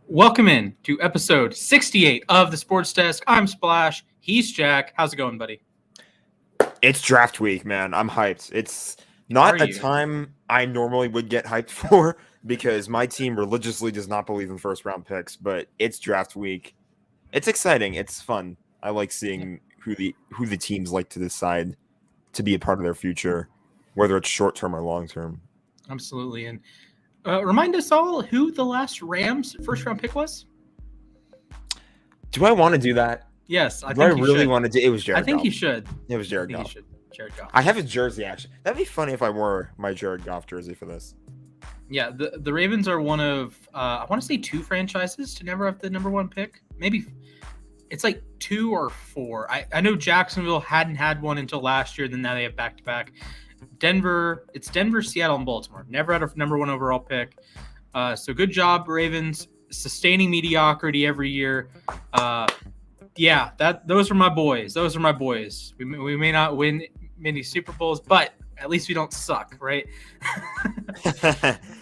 Welcome in to episode 68 of the Sports Desk. I'm Splash. He's Jack. How's it going, buddy? It's draft week, man. I'm hyped. It's not a time I normally would get hyped for because my team religiously does not believe in first round picks, but it's draft week. It's exciting. It's fun. I like seeing who the teams like to decide to be a part of their future, whether it's short term or long term. Absolutely. And remind us all who the last Rams first round pick was. Do I want to do that? Yes, I think you really want to do. It was Jared. I think you should. It was Jared Goff. Jared Goff. I have a jersey actually. That'd be funny if I wore my Jared Goff jersey for this. Yeah, the Ravens are one of I want to say two franchises to never have the number one pick. Maybe it's like 2 or 4. I know Jacksonville hadn't had one until last year. Then now they have back to back. Denver, Seattle, and Baltimore. Never had a number one overall pick. So good job, Ravens, sustaining mediocrity every year. Those are my boys. We may not win many Super Bowls, but at least we don't suck, right?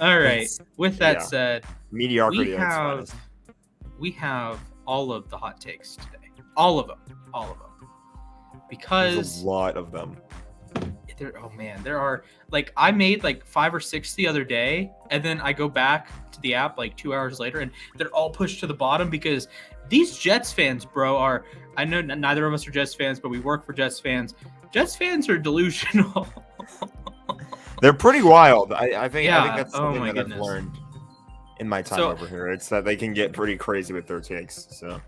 All right. With that said, mediocrity. We have all of the hot takes today. All of them. Because there's a lot of them. There are, like, I made like 5 or 6 the other day, and then I go back to the app like 2 hours later, and they're all pushed to the bottom because these Jets fans, bro, are, I know neither of us are Jets fans, but we work for Jets fans. Jets fans are delusional. They're pretty wild. I think that's something that goodness. I've learned in my time over here. It's that they can get pretty crazy with their takes. So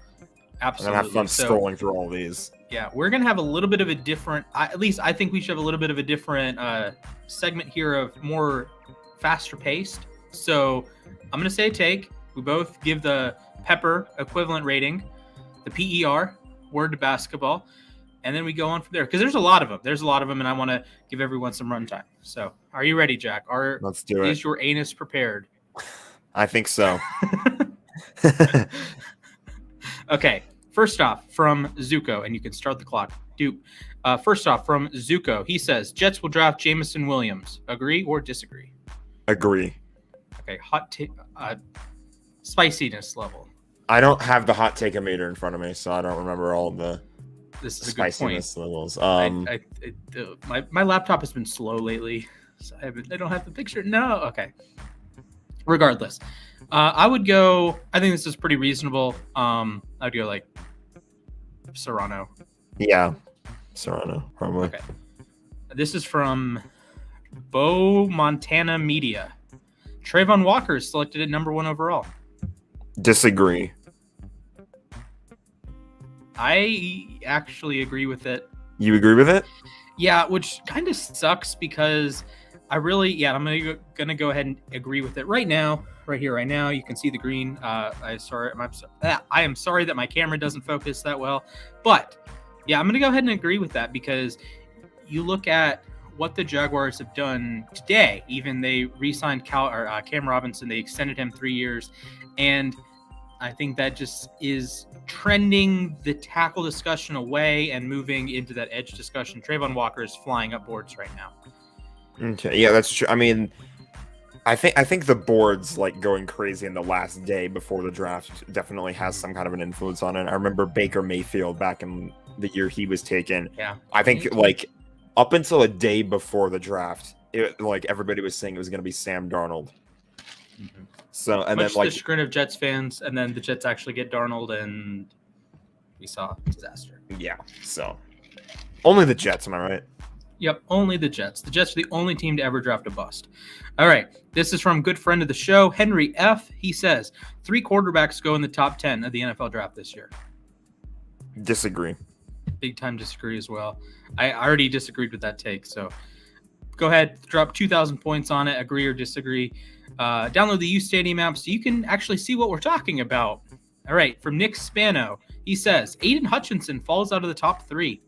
absolutely, I'm gonna have fun scrolling through all these. Yeah, we're gonna have a little bit of a different. At least I think we should have a little bit of a different segment here of more faster paced. So I'm gonna say a take. We both give the Pepper equivalent rating, the PER, word to basketball, and then we go on from there because there's a lot of them. And I want to give everyone some runtime. So are you ready, Jack? Let's do it. Is your anus prepared? I think so. Okay. First off, from Zuko, and you can start the clock. First off, from Zuko, he says, Jets will draft Jameson Williams. Agree or disagree? Agree. Okay, hot take, spiciness level. I don't have the hot take-o-meter in front of me, so I don't remember all the spiciness levels. My laptop has been slow lately, so I don't have the picture. No, okay. Regardless, I would go. I think this is pretty reasonable. I'd go like Serrano. Yeah, Serrano, probably. Okay. This is from Bo Montana Media. Trayvon Walker is selected at number 1 overall. Disagree. I actually agree with it. You agree with it? Yeah, which kind of sucks because I'm gonna go ahead and agree with it right now. Right here, right now, you can see the green. I am sorry that my camera doesn't focus that well, but yeah, I'm gonna go ahead and agree with that because you look at what the Jaguars have done today. Even they re-signed Cam Robinson. They extended him 3 years, and I think that just is trending the tackle discussion away and moving into that edge discussion. Trayvon Walker is flying up boards right now. Okay, yeah, that's true. I mean, I think the boards like going crazy in the last day before the draft definitely has some kind of an influence on it. I remember Baker Mayfield back in the year he was taken. Yeah, I think like up until a day before the draft, everybody was saying it was going to be Sam Darnold. Mm-hmm. So and much then like the chagrin of Jets fans, and then the Jets actually get Darnold, and we saw disaster. Yeah, so only the Jets, am I right? Yep, only the Jets. The Jets are the only team to ever draft a bust. All right, this is from good friend of the show, Henry F. He says 3 quarterbacks go in the top 10 of the NFL draft this year. Disagree. Big time disagree as well. I already disagreed with that take, so go ahead, drop 2,000 points on it. Agree or disagree. Download the uSTADIUM app so you can actually see what we're talking about. All right, from Nick Spano, he says Aiden Hutchinson falls out of the top 3.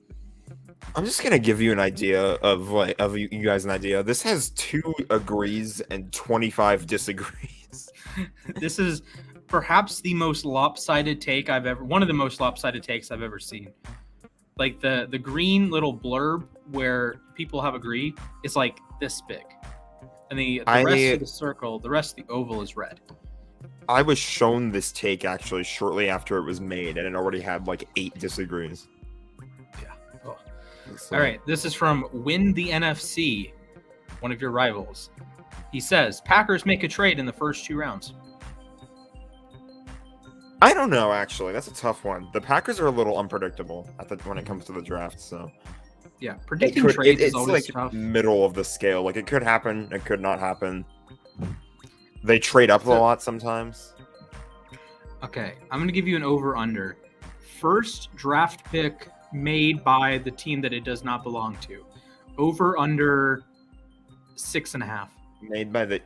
I'm just gonna give you an idea of you guys an idea. This has 2 agrees and 25 disagrees. This is perhaps the most lopsided take one of the most lopsided takes I've ever seen. Like the green little blurb where people have agreed is like this big. And the rest of the circle, the rest of the oval is red. I was shown this take actually shortly after it was made, and it already had like 8 disagrees. Yeah. Oh. All right. This is from Win the NFC, one of your rivals. He says, Packers make a trade in the first 2 rounds. I don't know, actually. That's a tough one. The Packers are a little unpredictable when it comes to the draft, so... Yeah, predicting trades is always like tough. Middle of the scale. Like, it could happen, it could not happen. They trade up a lot sometimes. Okay, I'm going to give you an over-under. First draft pick made by the team that it does not belong to. Over-under 6.5. Made by the...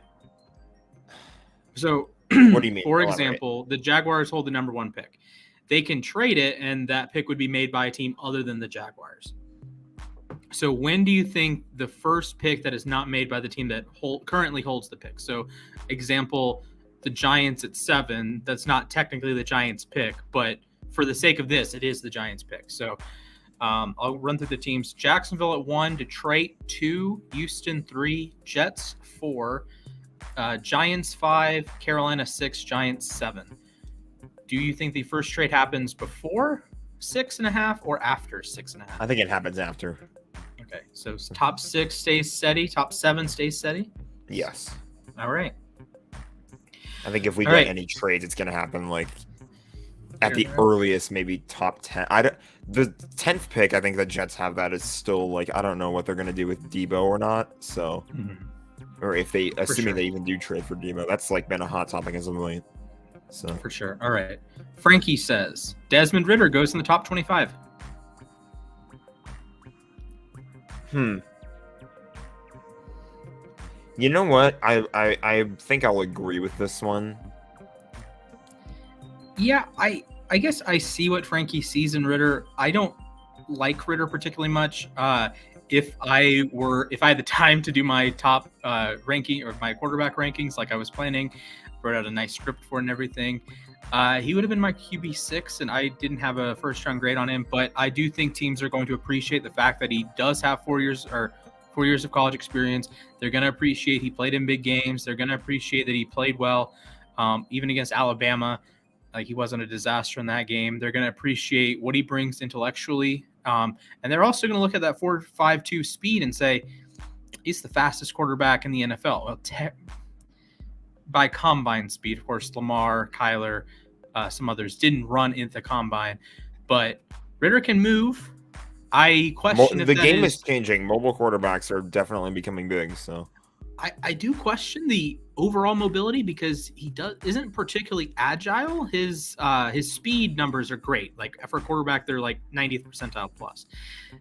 So, what do you mean? For example, the Jaguars hold the number 1 pick. They can trade it, and that pick would be made by a team other than the Jaguars. So when do you think the first pick that is not made by the team that currently holds the pick? So, example, the Giants at 7, that's not technically the Giants' pick, but for the sake of this, it is the Giants' pick. So I'll run through the teams. Jacksonville at 1, Detroit 2, Houston 3, Jets 4, Giants 5, Carolina 6, Giants 7. Do you think the first trade happens before 6.5 or after 6.5? I think it happens after. Okay, so top 6 stays steady, top 7 stays steady? Yes. All right. I think if we get any trades, it's going to happen like at the earliest, maybe top 10. The 10th pick, I think the Jets have that is still like, I don't know what they're going to do with Debo or not. So, or if they, assuming they even do trade for Debo, that's like been a hot topic as of late. So for sure. All right. Frankie says Desmond Ridder goes in the top 25. You know what? I think I'll agree with this one. Yeah, I guess I see what Frankie sees in Ridder. I don't like Ridder particularly much. If I had the time to do my top ranking or my quarterback rankings like I was planning, wrote out a nice script for it and everything, he would have been my QB6, and I didn't have a first-round grade on him. But I do think teams are going to appreciate the fact that he does have 4 years of college experience. They're going to appreciate he played in big games. They're going to appreciate that he played well, even against Alabama. Like, he wasn't a disaster in that game. They're going to appreciate what he brings intellectually. And they're also going to look at that 4.52 speed and say, he's the fastest quarterback in the NFL. Well, by combine speed, of course, Lamar, Kyler, some others didn't run into the combine, but Ridder can move. I question if the game is changing. Mobile quarterbacks are definitely becoming big. So I do question the overall mobility because he isn't particularly agile. His speed numbers are great. Like, for a quarterback, they're like 90th percentile plus.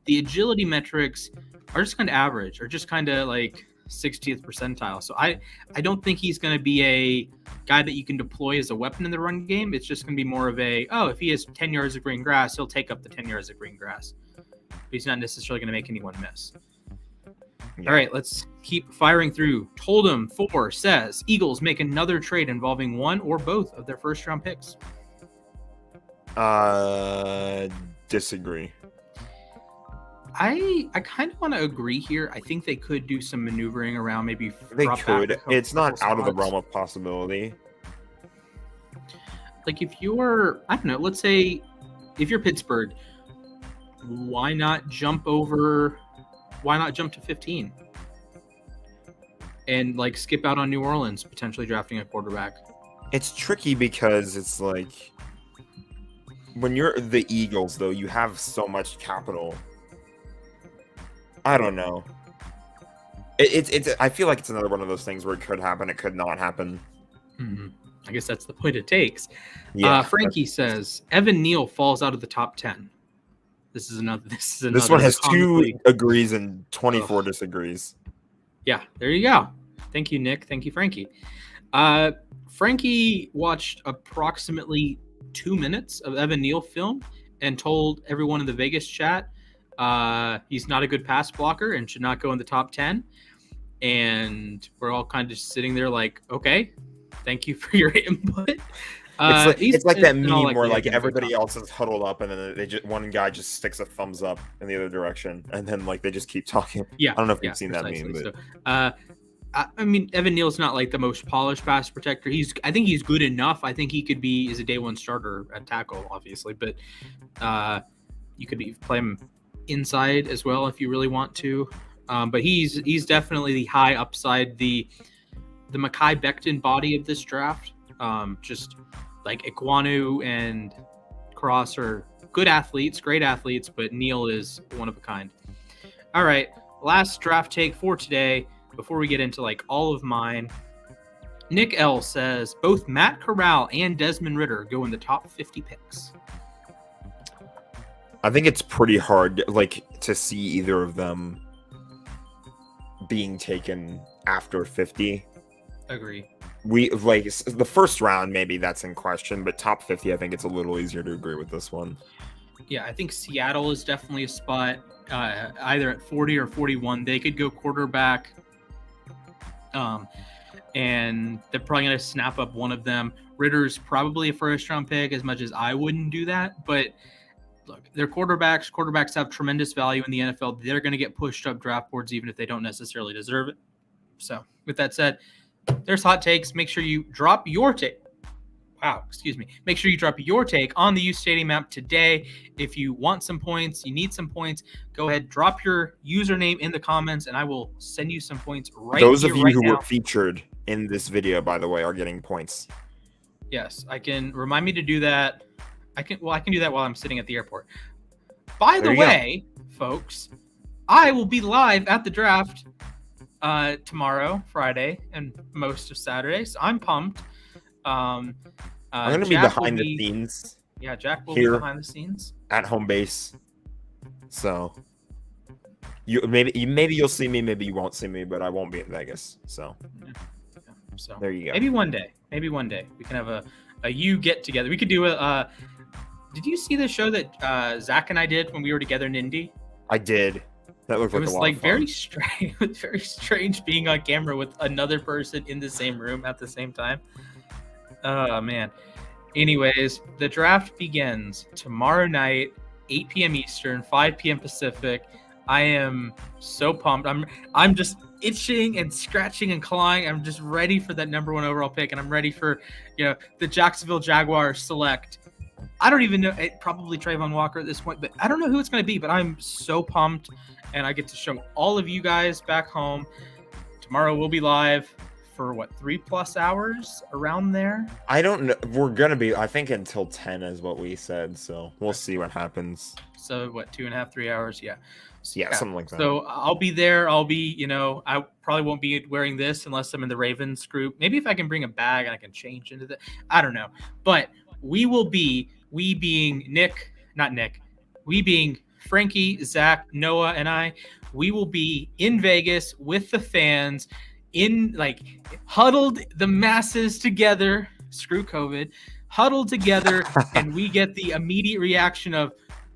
The agility metrics are just kind of average, or just kind of like 60th percentile. So I don't think he's going to be a guy that you can deploy as a weapon in the run game. It's just going to be more of if he has 10 yards of green grass, he'll take up the 10 yards of green grass. But he's not necessarily going to make anyone miss. Yeah. All right, let's keep firing through. Toldem 4 says Eagles make another trade involving one or both of their first-round picks. Disagree. I kind of want to agree here. I think they could do some maneuvering around, maybe. They could. It's not out of the realm of possibility. Like, if you're, I don't know, let's say if you're Pittsburgh, why not jump to 15 and like skip out on New Orleans potentially drafting a quarterback? It's tricky because it's like when you're the Eagles, though, you have so much capital. I don't know. It's. I feel like it's another one of those things where it could happen, it could not happen. Mm-hmm. I guess that's the point it takes. Yeah. Frankie says Evan Neal falls out of the top 10. This one has 2 agrees and 24 disagrees. Yeah, there you go. Thank you, Nick. Thank you, Frankie. Frankie watched approximately 2 minutes of Evan Neal film and told everyone in the Vegas chat he's not a good pass blocker and should not go in the top 10. And we're all kind of just sitting there like, okay, thank you for your input. It's like that meme where like everybody else is huddled up and then one guy just sticks a thumbs up in the other direction and then like they just keep talking. Yeah, I don't know if you've seen that meme. But... So, I mean, Evan Neal's not like the most polished pass protector. I think he's good enough. I think he could be as a day one starter at tackle, obviously, but you could play him inside as well if you really want to. But he's definitely the high upside, the Mekhi Becton body of this draft. Just like Ikwonu and Cross are good athletes, great athletes, but Neal is one of a kind. All right, last draft take for today before we get into like all of mine. Nick L says both Matt Corral and Desmond Ridder go in the top 50 picks. I think it's pretty hard to see either of them being taken after 50. Agree. We the first round, maybe that's in question, but top 50, I think it's a little easier to agree with this one. Yeah, I think Seattle is definitely a spot, either at 40 or 41. They could go quarterback, and they're probably going to snap up one of them. Ritter's probably a first-round pick, as much as I wouldn't do that. But look, they're quarterbacks. Quarterbacks have tremendous value in the NFL. They're going to get pushed up draft boards, even if they don't necessarily deserve it. So, with that said, there's hot takes. Make sure you drop your take. Make sure you drop your take on the uSTADIUM app today. If you want some points, you need some points, go ahead, drop your username in the comments, and I will send you some points right now. Those of you who were featured in this video, by the way, are getting points. Yes, I can remind me to do that. I can do that while I'm sitting at the airport. By the way, folks, I will be live at the draft tomorrow, Friday, and most of Saturday. So I'm pumped. I'm going to be behind the scenes. Yeah, Jack will be behind the scenes at home base. So maybe you'll see me, maybe you won't see me, but I won't be in Vegas. So so there you go. Maybe one day we can have a you get together. We could do a. Did you see the show that Zach and I did when we were together in Indy? I did. That looked like a lot of fun. It was very strange. It was very strange being on camera with another person in the same room at the same time. Oh, man. Anyways, the draft begins tomorrow night, 8 p.m. Eastern, 5 p.m. Pacific. I am so pumped. I'm just itching and scratching and clawing. I'm just ready for that number 1 overall pick, and I'm ready for, the Jacksonville Jaguars select. I don't even know. Probably Trayvon Walker at this point, but I don't know who it's going to be, but I'm so pumped, and I get to show all of you guys back home. Tomorrow we'll be live for 3+ hours around there. I don't know. We're gonna be, I think, until 10 is what we said, so we'll see what happens. So 2.5, 3 hours? Yeah, something like that. So I'll be there. I'll be, I probably won't be wearing this unless I'm in the Ravens group. Maybe if I can bring a bag and I can change into I don't know. But we being Frankie, Zach, Noah, and I, we will be in Vegas with the fans, huddled the masses together, screw COVID, huddled together, and we get the immediate reaction of,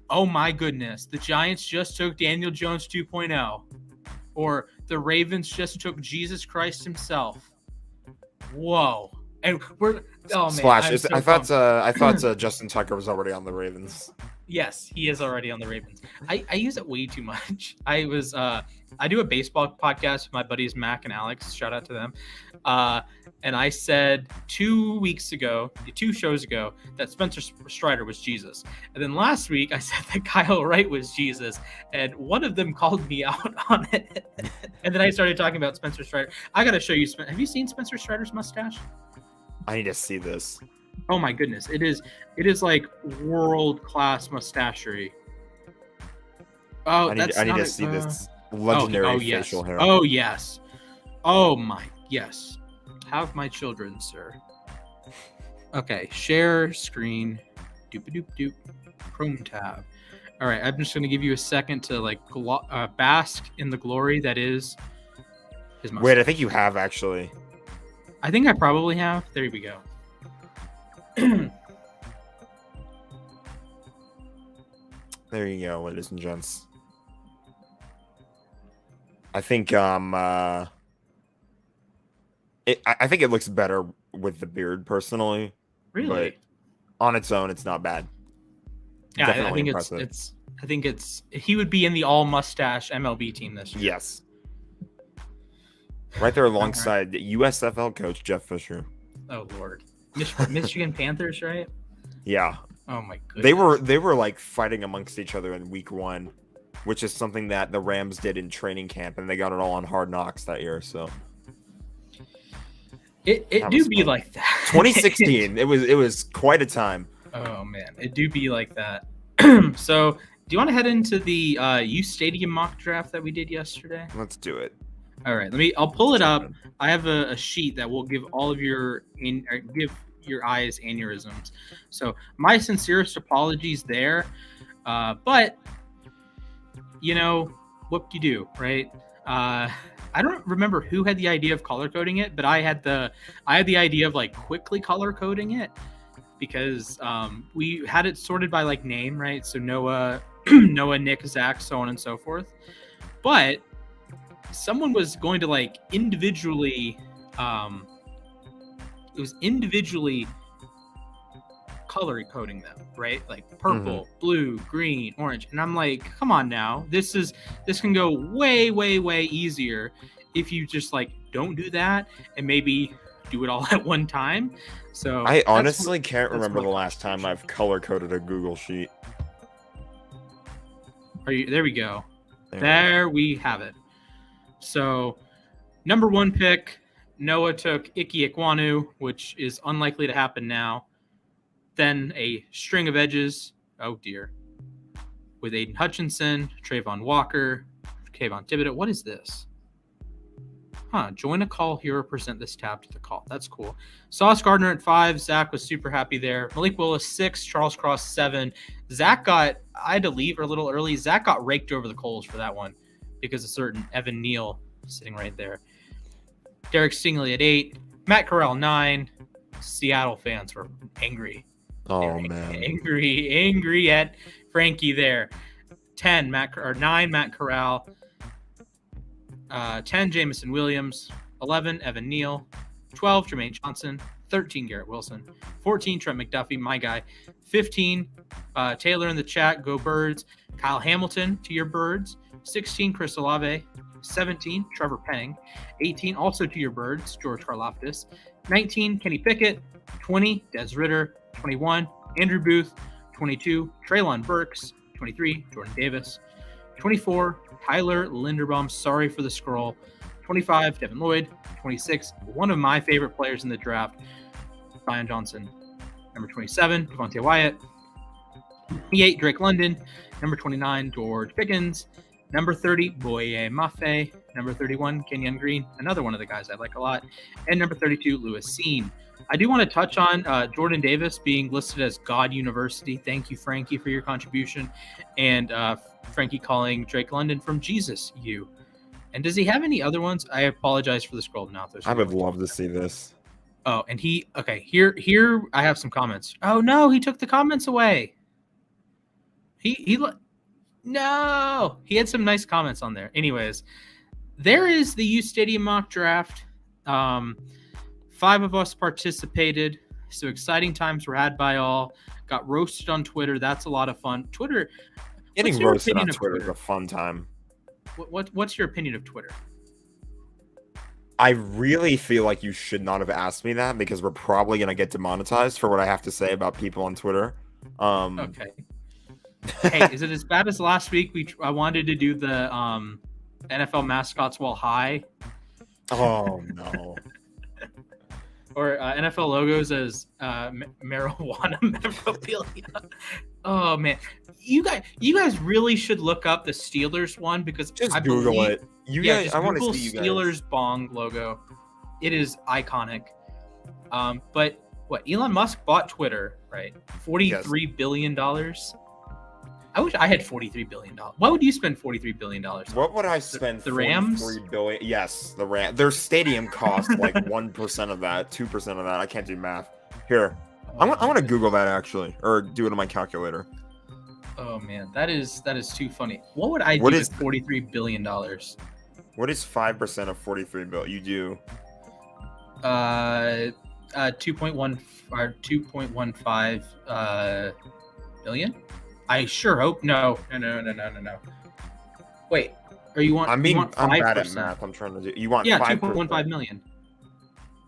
oh my goodness, the Giants just took Daniel Jones 2.0, or the Ravens just took Jesus Christ himself. Whoa. And we're, oh man. Splash. I thought Justin Tucker was already on the Ravens. Yes, he is already on the Ravens. I use it way too much. I do a baseball podcast with my buddies Mac and Alex. Shout out to them. And I said 2 shows ago, that Spencer Strider was Jesus. And then last week I said that Kyle Wright was Jesus. And one of them called me out on it. And then I started talking about Spencer Strider. I got to show you. Have you seen Spencer Strider's mustache? I need to see this. Oh my goodness. It is like world-class mustachery. Oh, I need to see this legendary facial hair. Oh, yes. Oh, my. Yes. Have my children, sir. Okay. Share screen. Doop-a-doop-doop. Chrome tab. All right. I'm just going to give you a second to bask in the glory that is his mustache. Wait, I think you have actually. I think I probably have. There we go. There you go, ladies and gents. I think I think it looks better with the beard personally. Really? But on its own, it's not bad. Yeah, definitely I think impressive. I think he would be in the all mustache MLB team this year. Yes. Right there alongside the USFL coach Jeff Fisher. Oh Lord, Michigan Panthers, right? Yeah. Oh my goodness. They were like fighting amongst each other in week 1, which is something that the Rams did in training camp, and they got it all on Hard Knocks that year. So it do be like that. 2016. it was quite a time. Oh man, it do be like that. So, do you want to head into the uSTADIUM mock draft that we did yesterday? Let's do it. All right, I'll pull it up. I have a sheet that will give all of give your eyes aneurysms. So, my sincerest apologies there. But you know, whoop-de-doo, right? I don't remember who had the idea of color coding it, but I had the idea of like quickly color coding it, because we had it sorted by like name, right? So Noah, Nick, Zach, so on and so forth. But someone was going to like individually, it was individually color coding them, right? Like purple, blue, green, orange. And I'm like, come on now. This can go way, way, way easier if you just like don't do that and maybe do it all at one time. So I honestly can't remember the last time I've color coded a Google sheet. There we go. There we have it. So number 1 pick, Noah took Ike Ekwonu, which is unlikely to happen now. Then a string of edges. Oh dear. With Aiden Hutchinson, Trayvon Walker, Kayvon Thibodeau. What is this? Join a call here or present this tab to the call. That's cool. Sauce Gardner at 5. Zach was super happy there. Malik Willis 6. Charles Cross 7. I had to leave a little early. Zach got raked over the coals for that one because a certain Evan Neal sitting right there. Derek Stingley at 8. Matt Corral 9. Seattle fans were angry. Oh man, angry at Frankie there. 9 Matt Corral. 10 Jameson Williams. 11 Evan Neal. 12 Jermaine Johnson. 13 Garrett Wilson. 14 Trent McDuffie, my guy. 15 Taylor in the chat, go Birds. Kyle Hamilton to your Birds. 16 Chris Olave. 17 Trevor Penning. 18 also to your Birds, George Karlaftis. 19 Kenny Pickett. 20 Des Ridder. 21 Andrew Booth. 22 Treylon Burks. 23 Jordan Davis. 24 Tyler Linderbaum. Sorry for the scroll. 25 Devin Lloyd. 26 one of my favorite players in the draft, Brian Johnson. Number 27 Devontae Wyatt. 28 Drake London. Number 29 George Pickens. Number 30 Boye Mafe. Number 31 Kenyon Green, another one of the guys I like a lot. And number 32 Lewis Seen. I do want to touch on Jordan Davis being listed as God University. Thank you, Frankie, for your contribution. And Frankie calling Drake London from Jesus U. And does he have any other ones? I apologize for the scroll now. I would love to see this. Oh, and here I have some comments. Oh no, he took the comments away. No, he had some nice comments on there. Anyways, there is the uSTADIUM mock draft. 5 of us participated, so exciting times were had by all. Got roasted on Twitter. That's a lot of fun. Twitter. Getting roasted on Twitter is a fun time. What's your opinion of Twitter? I really feel like you should not have asked me that, because we're probably going to get demonetized for what I have to say about people on Twitter. Okay. Hey, is it as bad as last week? I wanted to do the NFL mascots while high. Oh no. Or NFL logos as marijuana memorabilia. Oh man, you guys really should look up the Steelers one, because I Google it. I want to see you guys. Steelers bong logo. It is iconic. But what, Elon Musk bought Twitter, right? $43 billion. I wish I had $43 billion. Why would you spend $43 billion? What would I spend? The Rams? $43 billion. Yes, the Rams. Their stadium cost like 1% of that, 2% of that. I can't do math. Here, I want to Google that actually, or do it on my calculator. Oh man, that is too funny. What would I do with $43 billion? What is 5% of 43 billion? You do 2.1 or 2.15 billion. I sure hope no. Wait, Or you want? I mean, you want 5%. I'm bad at math. I'm trying to do. You want 5%. 2.15 million.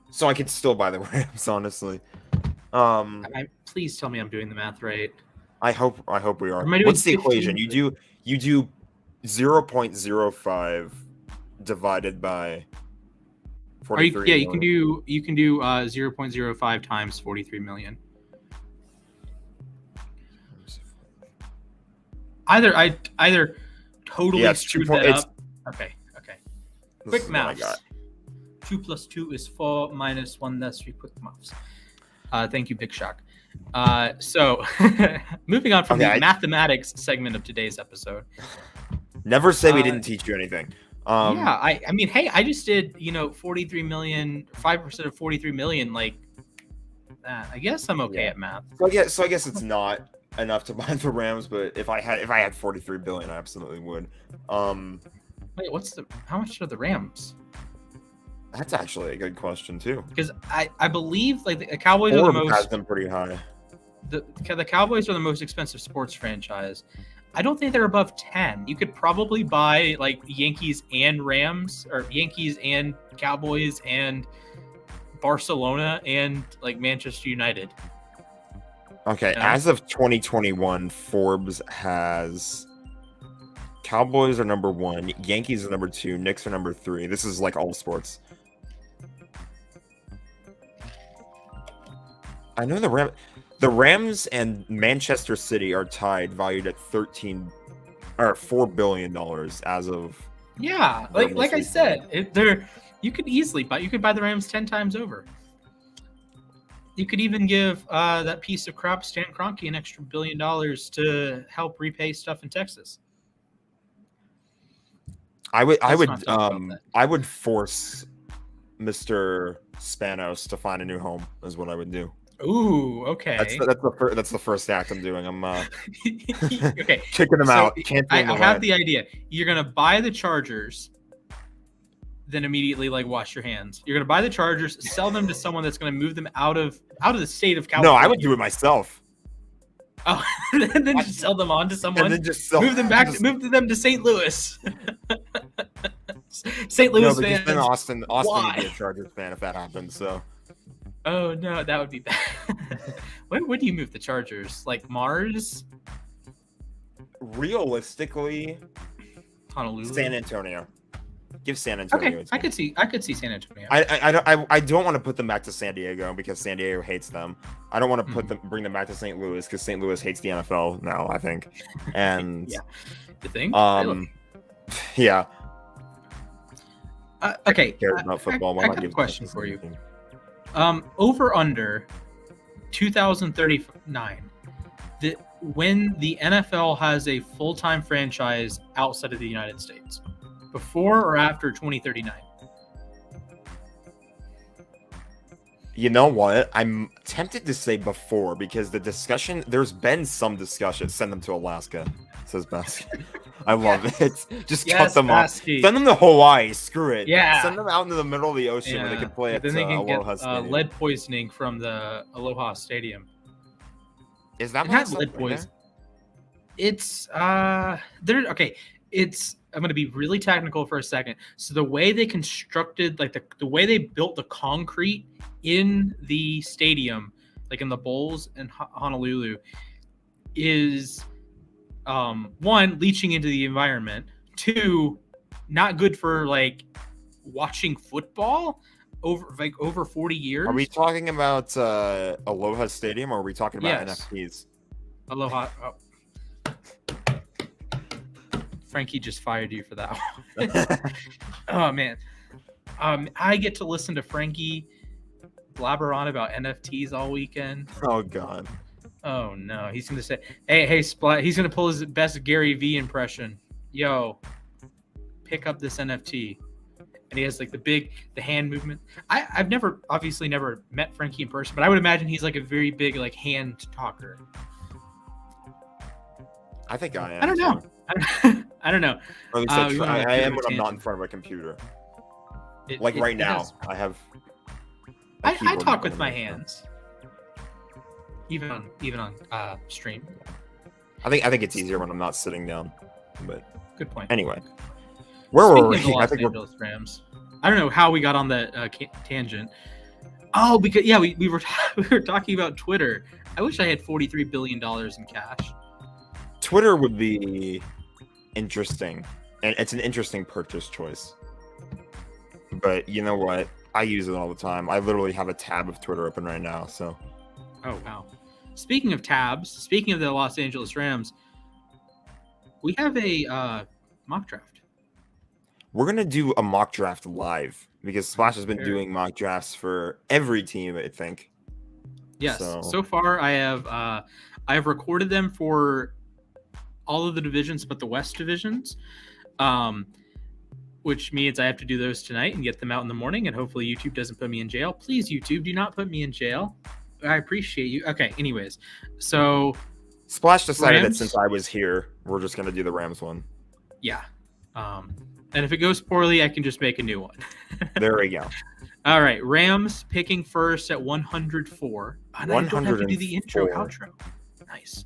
So I could still buy the Rams, honestly. Please tell me I'm doing the math right. I hope we are. Am I doing What's the 15? equation? You do 0.05 divided by 43. You can do 0.05 times 43 million. Either totally screwed that up. Okay. Quick maths. 2 + 2 is 4 minus 1. That's 3 quick maths. Thank you, Big Shock. So moving on from the mathematics segment of today's episode. Never say we didn't teach you anything. I mean, hey, I just did 43 million, 5% of 43 million. Like, I guess I'm okay at math. So I guess it's not enough to buy the Rams, but if I had 43 billion, I absolutely would. Wait, how much are the Rams? That's actually a good question too. Because I believe like the Cowboys Forbes are the most has them pretty high. The Cowboys are the most expensive sports franchise. I don't think they're above 10. You could probably buy like Yankees and Rams, or Yankees and Cowboys and Barcelona and like Manchester United. Okay, as of 2021, Forbes has Cowboys are number 1, Yankees are number 2, Knicks are number 3. This is like all sports. I know the Rams and Manchester City are tied, valued at $4 billion as of. Yeah, like I said, you could easily buy the Rams 10 times over. You could even give that piece of crap Stan Kroenke an extra $1 billion to help repay stuff in Texas. I would force Mr. Spanos to find a new home is what I would do. Ooh, okay. That's the first act I'm doing. I'm okay, kicking them out. I have the idea. You're gonna buy the Chargers, then immediately like wash your hands. You're gonna buy the Chargers, sell them to someone that's gonna move them out of the state of California. No, I would do it myself. Oh, and then just sell them on to someone. And then just move them to St. Louis. St. Louis fans. Then Austin would be a Chargers fan if that happens. So. Oh no, that would be bad. When do you move the Chargers? Like Mars? Realistically, Honolulu, San Antonio. Give San Antonio. Okay, I could see San Antonio. I don't want to put them back to San Diego because San Diego hates them. I don't want to bring them back to St. Louis because St. Louis hates the NFL now, I think. And yeah, the thing. Really? Yeah. Okay. Cares about football. I got a question for you. Over under 2039. When the NFL has a full-time franchise outside of the United States, before or after 2039? You know what? I'm tempted to say before because there's been some discussion. Send them to Alaska, says Basket. I love it. Just cut them off. Send them to Hawaii. Screw it. Yeah. Send them out into the middle of the ocean where they can play at then they can Aloha get Stadium. lead poisoning from the Aloha Stadium. Is that lead poisoning? It's okay. I'm going to be really technical for a second. So the way they constructed, like the way they built the concrete in the stadium, like in the bowls in Honolulu, is one, leaching into the environment. Two, not good for like watching football over 40 years. Are we talking about Aloha Stadium or are we talking about NFTs? Aloha. Oh. Frankie just fired you for that one. Oh man. I get to listen to Frankie blabber on about NFTs all weekend. Oh god. Oh no, he's gonna say, hey, Splat. He's gonna pull his best Gary V impression. Yo, pick up this NFT, and he has like the hand movement. I've obviously never met Frankie in person, but I would imagine he's like a very big like hand talker. I think I am. I don't know. I don't know. Or at least I am when I'm not in front of a computer. Right now, I have. I talk with my hands, even on stream. I think it's easier when I'm not sitting down. But good point. Anyway, Where were Speaking we? of the I Los think Angeles Rams, I don't know how we got on that tangent. Oh, because we were we were talking about Twitter. I wish I had $43 billion in cash. Twitter would be interesting, and it's an interesting purchase choice. But you know what? I use it all the time. I literally have a tab of Twitter open right now. So. Oh wow! Speaking of tabs, speaking of the Los Angeles Rams, we have a mock draft. We're gonna do a mock draft live because Splash has been doing mock drafts for every team, I think. Yes. So far, I have recorded them for all of the divisions but the West divisions, which means I have to do those tonight and get them out in the morning. And hopefully, YouTube doesn't put me in jail. Please, YouTube, do not put me in jail. I appreciate you. Okay. Anyways, so Splash decided that since I was here, we're just gonna do the Rams one. Yeah. And if it goes poorly, I can just make a new one. There we go. All right. Rams picking first at 104. And I don't have to do the intro outro. Nice.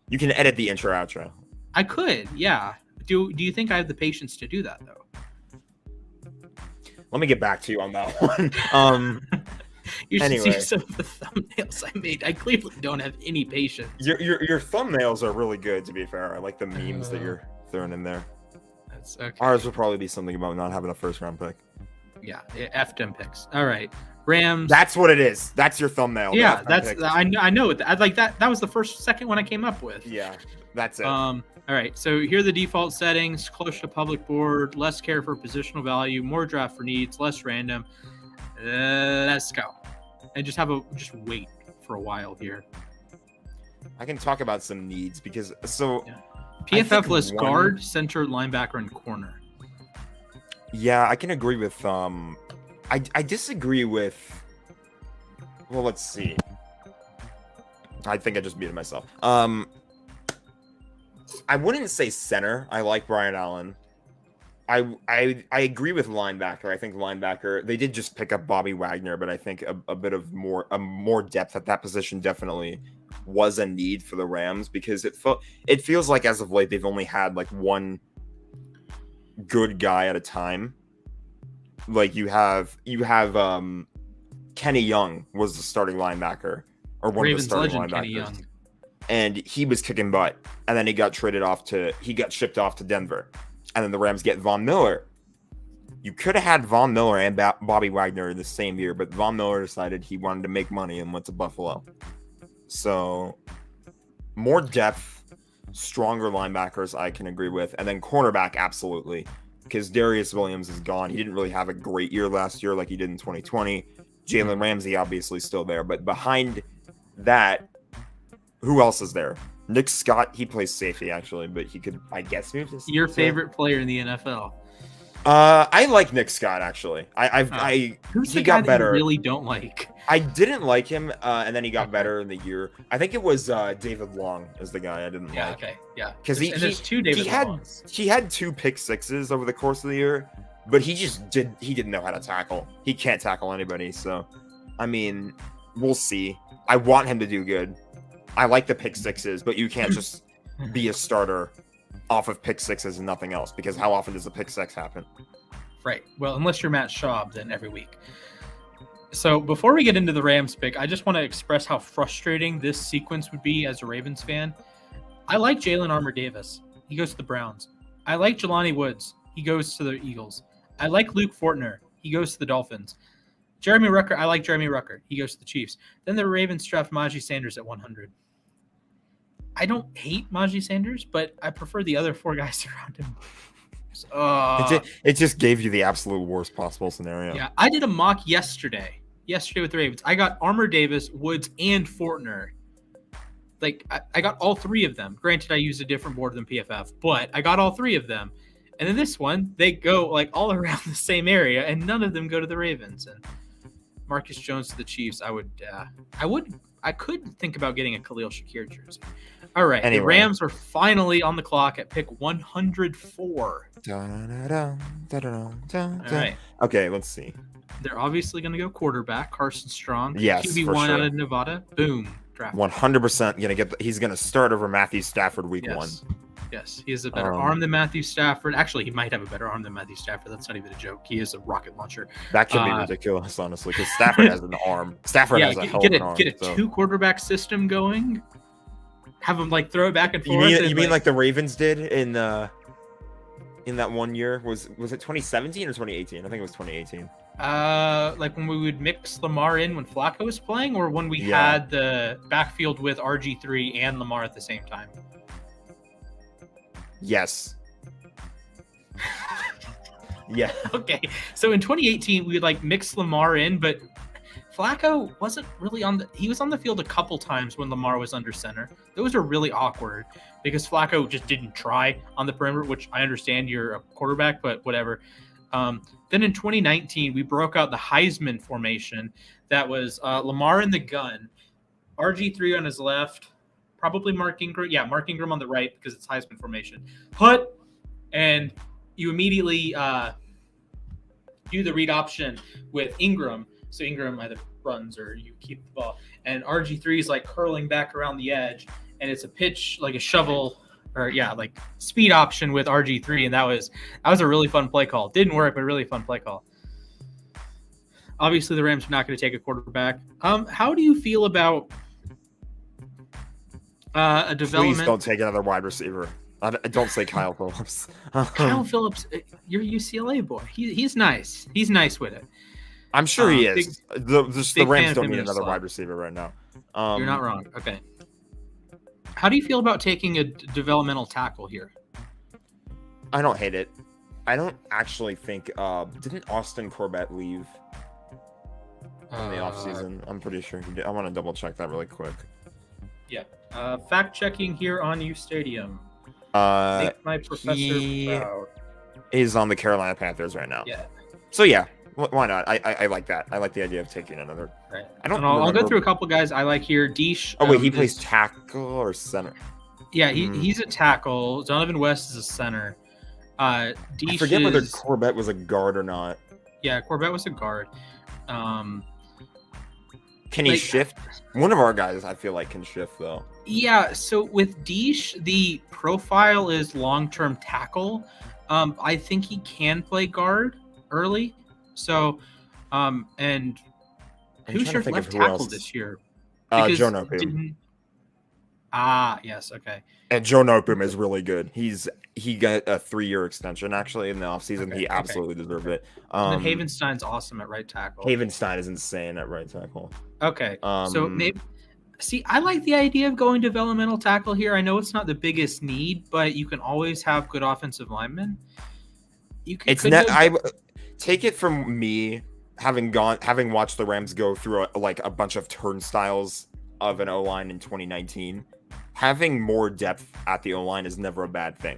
You can edit the intro outro. I could, yeah. Do you think I have the patience to do that though? Let me get back to you on that one. You should see some of the thumbnails I made. I clearly don't have any patience. Your thumbnails are really good, to be fair. I like the memes that you're throwing in there. That's okay. Ours will probably be something about not having a first round pick. Yeah, F-dem picks. All right, Rams. That's what it is. That's your thumbnail. Yeah, I know it. I like that. That was the second one I came up with. Yeah, that's it. All right, so here are the default settings: close to public board, less care for positional value, more draft for needs, less random. Let's go, and just wait for a while here. I can talk about some needs because PFF lists guard, center, linebacker, and corner. Yeah, I can agree with. I disagree with. Well, let's see. I think I just muted myself. I wouldn't say center. I like Brian Allen. I agree with linebacker. I think linebacker, they did just pick up Bobby Wagner, but I think a bit of more depth at that position definitely was a need for the Rams because it feels like as of late they've only had like one good guy at a time. Like you have Kenny Young was the starting linebacker or one Ravens of the starting legend, linebackers. Kenny Young. And he was kicking butt. And then he got shipped off to Denver. And then the Rams get Von Miller. You could have had Von Miller and Bobby Wagner in the same year, but Von Miller decided he wanted to make money and went to Buffalo. So, more depth, stronger linebackers I can agree with. And then cornerback, absolutely. Because Darius Williams is gone. He didn't really have a great year last year like he did in 2020. Jalen Ramsey, obviously, still there. But behind that, who else is there? Nick Scott, he plays safety actually, but he could, I guess, move to your favorite player in the NFL. I like Nick Scott actually. Who's he the got guy better. That you really don't like? I didn't like him, and then he got better in the year. I think it was David Long is the guy I didn't like. Yeah, okay, yeah. Because there's two David Longs. He had 2 pick sixes over the course of the year, but he didn't know how to tackle. He can't tackle anybody. So, I mean, we'll see. I want him to do good. I like the pick sixes, but you can't just be a starter off of pick sixes and nothing else, because how often does a pick six happen? Right. Well, unless you're Matt Schaub, then every week. So before we get into the Rams pick, I just want to express how frustrating this sequence would be as a Ravens fan. I like Jalen Armour-Davis. He goes to the Browns. I like Jelani Woods. He goes to the Eagles. I like Luke Fortner. He goes to the Dolphins. Jeremy Rucker. I like Jeremy Rucker. He goes to the Chiefs. Then the Ravens draft Najee Sanders at 100. I don't hate Najee Sanders, but I prefer the other 4 guys around him. It just gave you the absolute worst possible scenario. Yeah, I did a mock yesterday with the Ravens. I got Armour-Davis, Woods, and Fortner. Like, I got all 3 of them. Granted, I used a different board than PFF, but I got all 3 of them. And then this one, they go like all around the same area, and none of them go to the Ravens. And Marcus Jones to the Chiefs. I could think about getting a Khalil Shakir jersey. All right, anyway. The Rams are finally on the clock at pick 104. All right. Okay, let's see. They're obviously going to go quarterback, Carson Strong. Yes, QB1 out of Nevada. Boom. Draft. 100% he's going to start over Matthew Stafford week 1. Yes, he has a better arm than Matthew Stafford. Actually, he might have a better arm than Matthew Stafford. That's not even a joke. He is a rocket launcher. That could be ridiculous, honestly, because Stafford has an arm. Stafford has a hell of an arm. Get a two-quarterback system going. Have him like throw it back and forth. You mean like the Ravens did in that 1 year? Was it 2017 or 2018? I think it was 2018. Like when we would mix Lamar in when Flacco was playing, or when we had the backfield with RG3 and Lamar at the same time. Yes. Yeah. Okay. So in 2018, we would like mix Lamar in, but Flacco wasn't really he was on the field a couple times when Lamar was under center. Those are really awkward because Flacco just didn't try on the perimeter, which I understand you're a quarterback, but whatever. Then in 2019, we broke out the Heisman formation. That was Lamar in the gun, RG3 on his left, probably Mark Ingram. Yeah, Mark Ingram on the right because it's Heisman formation. And you immediately do the read option with Ingram. So Ingram either runs or you keep the ball. And RG3 is like curling back around the edge. And it's a pitch, like a shovel, or like speed option with RG3. And that was a really fun play call. Didn't work, but a really fun play call. Obviously, the Rams are not going to take a quarterback. How do you feel about a development? Please don't take another wide receiver. Don't say Kyle Phillips. Kyle Phillips, you're a UCLA boy. He's nice. He's nice with it. I'm sure he is. The Rams don't need another wide receiver right now. You're not wrong. Okay. How do you feel about taking a developmental tackle here? I don't hate it. I don't actually think. Didn't Austin Corbett leave in the offseason? I'm pretty sure he did. I want to double check that really quick. Yeah. Fact checking here on uSTADIUM. Make my professor proud. Is on the Carolina Panthers right now. Yeah. So yeah, why not? I like that. I like the idea of taking another. Right. I'll go through a couple guys I like here. Deesh. Oh wait, he plays tackle or center? Yeah, he's a tackle. Donovan West is a center. Deesh I forget whether Corbett was a guard or not. Yeah, Corbett was a guard. Can he shift? One of our guys, I feel like, can shift though. Yeah. So with Deesh, the profile is long-term tackle. I think he can play guard early. So, and who's your left tackle this year? Joe Nopum. Yes. Okay. And Joe Nopum is really good. He got a 3-year extension actually in the offseason. He absolutely deserved it. And then Havenstein's awesome at right tackle. Havenstein is insane at right tackle. Okay. So maybe I like the idea of going developmental tackle here. I know it's not the biggest need, but you can always have good offensive linemen. I take it from me having watched the Rams go through a bunch of turnstiles of an O-line in 2019. Having more depth at the O-line is never a bad thing.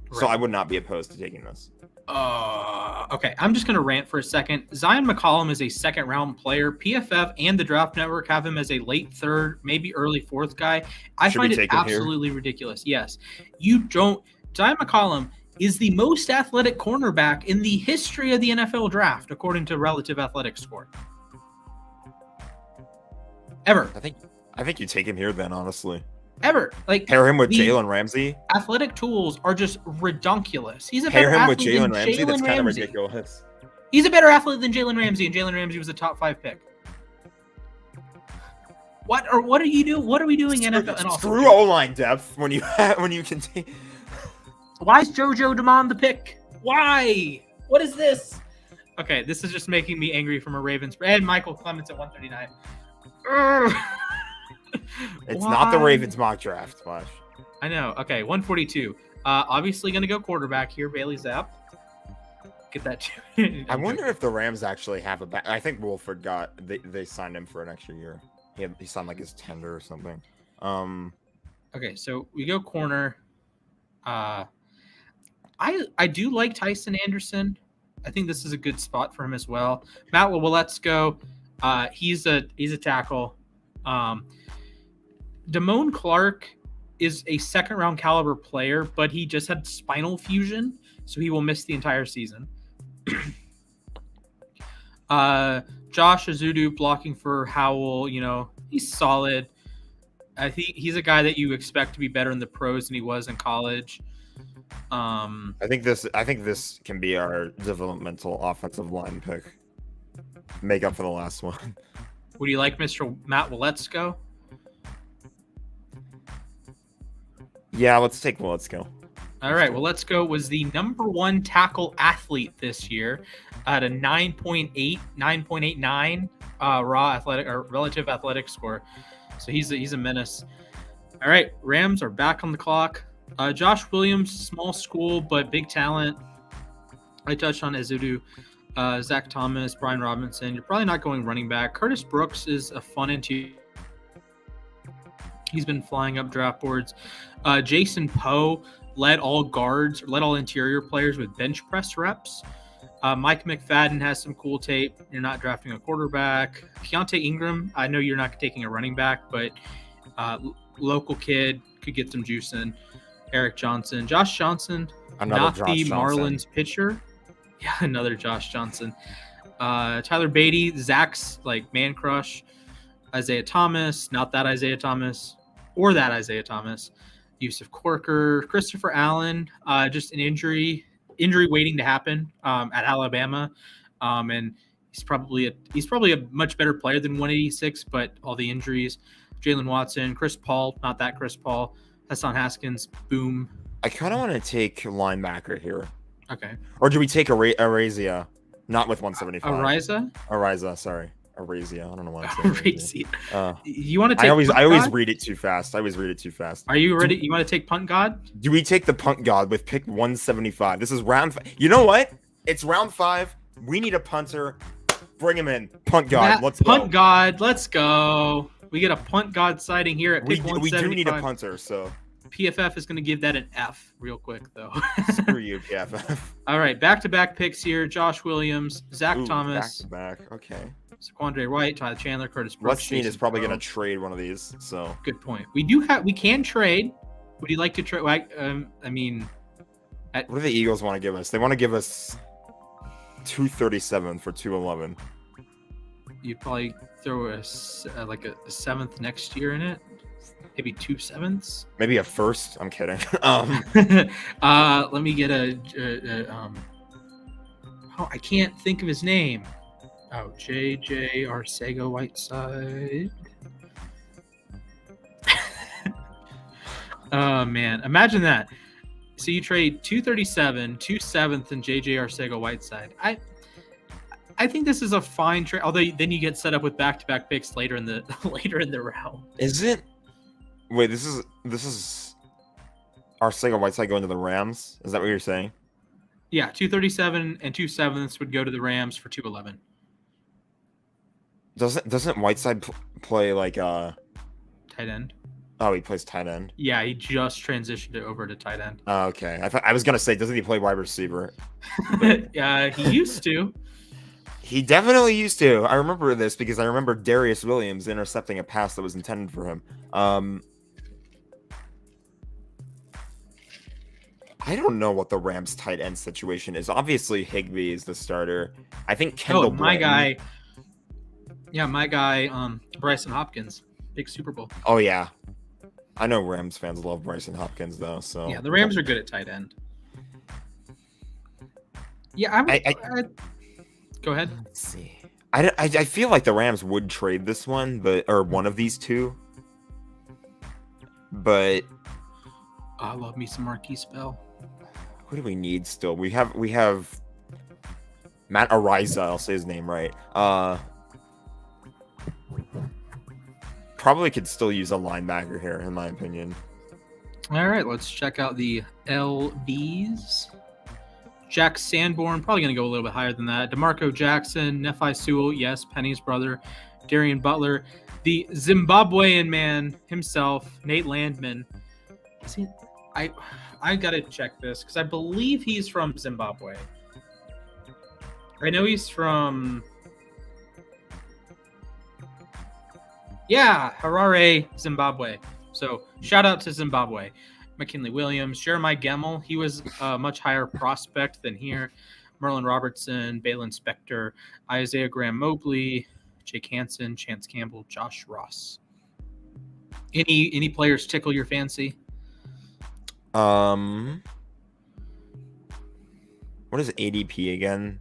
Right. So I would not be opposed to taking this. Okay. I'm just going to rant for a second. Zion McCollum is a second-round player. PFF and the Draft Network have him as a late third, maybe early fourth guy. I find it absolutely ridiculous. Yes. Zion McCollum is the most athletic cornerback in the history of the NFL draft, according to Relative Athletic Score. Ever. I think you take him here then, honestly. Ever. Like, pair him with Jalen Ramsey. Athletic tools are just redonkulous. He's a pair better him athlete with Jalen than Ramsey. That's kind of Ramsey. ridiculous. He's a better athlete than Jalen Ramsey, and Jalen Ramsey was a top 5 pick. What are you doing? What are we doing? Screw O-line depth when you can take. Why is JoJo Demond the pick? Why? What is this? Okay, this is just making me angry from a Ravens. And Michael Clements at 139. It's not the Ravens mock draft, Flash. I know. Okay, 142. Obviously going to go quarterback here. Bailey Zapp. Get that. I wonder if the Rams actually have a back. I think Wolford they signed him for an extra year. He signed like his tender or something. Okay, so we go corner. I do like Tyson Anderson. I think this is a good spot for him as well. Matt Waletzko, he's a tackle. Damon Clark is a second-round caliber player, but he just had spinal fusion, so he will miss the entire season. Josh Azudu blocking for Howell, he's solid. I think he's a guy that you expect to be better in the pros than he was in college. I think this can be our developmental offensive line pick. Make up for the last one. Would you like Mr. Matt Waletzko? Yeah, let's take Waletzko. All right, Waletzko was the number 1 tackle athlete this year at a 9.89 raw athletic or relative athletic score. So he's a menace. All right, Rams are back on the clock. Josh Williams, small school but big talent. I touched on Ezeudu, Zach Thomas, Brian Robinson. You're probably not going running back. Curtis Brooks is a fun interior. He's been flying up draft boards. Jason Poe led all interior players with bench press reps. Mike McFadden has some cool tape. You're not drafting a quarterback. Keontae Ingram, I know you're not taking a running back, but local kid could get some juice in. Eric Johnson. Josh Johnson, not the Marlins pitcher. Yeah, another Josh Johnson. Tyler Beatty, Zach's man crush. Isaiah Thomas, not that Isaiah Thomas, or that Isaiah Thomas. Yusuf Corker, Christopher Allen, just an injury waiting to happen at Alabama, and he's probably a much better player than 186, but all the injuries. Jalen Watson, Chris Paul, not that Chris Paul. Hassan Haskins, boom. I kind of want to take linebacker here. Okay. Or do we take Arazia? Not with 175. Ariza, sorry. Arazia. I don't know why. Arazia. You want to take? I always read it too fast. Are you ready? You want to take punt god? Do we take the punt god with pick 175? This is round. You know what? It's round 5. We need a punter. Bring him in. Punt god. Let's go. Punt god. Let's go. We get a punt god sighting here at pick 175. We do need a punter. So PFF is going to give that an F real quick, though. Screw you, PFF. All right, back-to-back picks here. Josh Williams, Zach Thomas. Back-to-back, okay. Saquandre White, Tyler Chandler, Curtis Brooks. Rustin is probably going to trade one of these, so. Good point. We can trade. Would you like to trade? What do the Eagles want to give us? They want to give us 237 for 211. You'd probably throw a 7th next year in it. Maybe 2 7ths. Maybe a first. I'm kidding. Let me get I can't think of his name. Oh, JJ Arcega Whiteside. Oh man, imagine that. So you trade 237, 2 7th, and JJ Arcega Whiteside. I think this is a fine trade. Although then you get set up with back-to-back picks later in the round. Is it? Wait, this is Arcega Whiteside going to the Rams? Is that what you're saying? Yeah, 237 and 2 7ths would go to the Rams for 211. Doesn't Whiteside play tight end? Oh, he plays tight end. Yeah, he just transitioned it over to tight end. Oh, okay. I was gonna say, doesn't he play wide receiver? Yeah, he used to. He definitely used to. I remember this because I remember Darius Williams intercepting a pass that was intended for him. I don't know what the Rams tight end situation is. Obviously, Higbee is the starter. I think Kendall. My guy. Yeah, my guy, Bryson Hopkins, big Super Bowl. Oh yeah, I know Rams fans love Bryson Hopkins though. So yeah, the Rams are good at tight end. Yeah, go ahead. Let's see. I feel like the Rams would trade this one, or one of these two. But I love me some Marquise Bell. Who do we need still? We have Matt Ariza. I'll say his name right. Probably could still use a linebacker here, in my opinion. All right, let's check out the LBs. Jack Sanborn, probably going to go a little bit higher than that. DeMarco Jackson, Nephi Sewell, yes, Penny's brother. Darian Butler, the Zimbabwean man himself, Nate Landman. I got to check this because I believe he's from Zimbabwe. I know he's from... Yeah, Harare, Zimbabwe. So shout out to Zimbabwe. McKinley Williams, Jeremiah Gemmel. He was a much higher prospect than here. Merlin Robertson, Balin Spector, Isaiah Graham Mobley, Jake Hansen, Chance Campbell, Josh Ross. Any players tickle your fancy? What is ADP again?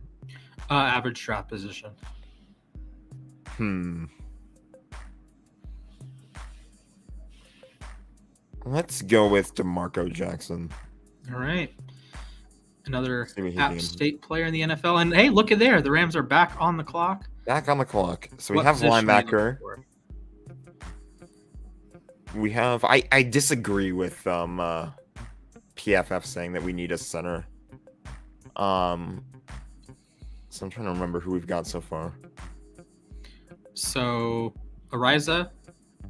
Average draft position. Let's go with DeMarco Jackson. All right. Another App State player in the NFL. And hey, look at there. The Rams are back on the clock. Back on the clock. So we have linebacker. We have I disagree with PFF saying that we need a center. So I'm trying to remember who we've got so far. So Ariza,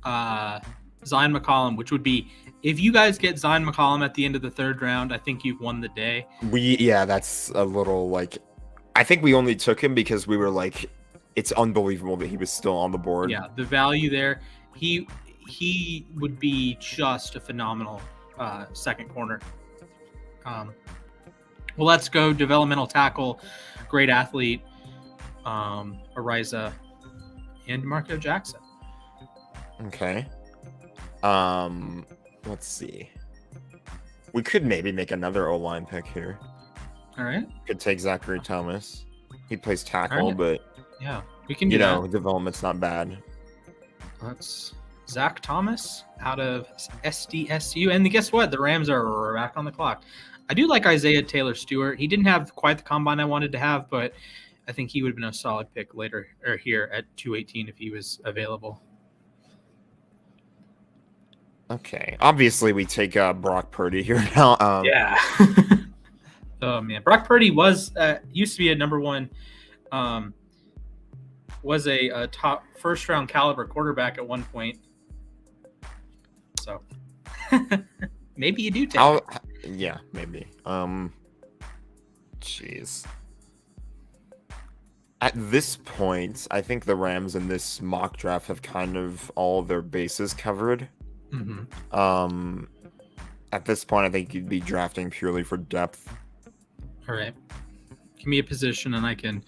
Zion McCollum, which would be, if you guys get Zion McCollum at the end of the third round, I think you've won the day. That's a little like, I think we only took him because we were like, it's unbelievable that he was still on the board. Yeah, the value there. He would be just a phenomenal second corner. Well, let's go developmental tackle, great athlete, Ariza, and DeMarco Jackson. Okay. Let's see. We could maybe make another O-line pick here. All right. Could take Zachary Thomas. He plays tackle, right. But yeah, we can do that. Development's not bad. That's Zach Thomas out of SDSU. And guess what? The Rams are back on the clock. I do like Isaiah Taylor Stewart. He didn't have quite the combine I wanted to have, but I think he would have been a solid pick later or here at 218 if he was available. Okay. Obviously, we take Brock Purdy here now. Yeah. Oh, man. Brock Purdy used to be a number one, was a top first-round caliber quarterback at one point. So maybe you do take it. Yeah, maybe. Jeez. At this point, I think the Rams in this mock draft have kind of all their bases covered. Mm-hmm. At this point, I think you'd be drafting purely for depth. All right. Give me a position and I can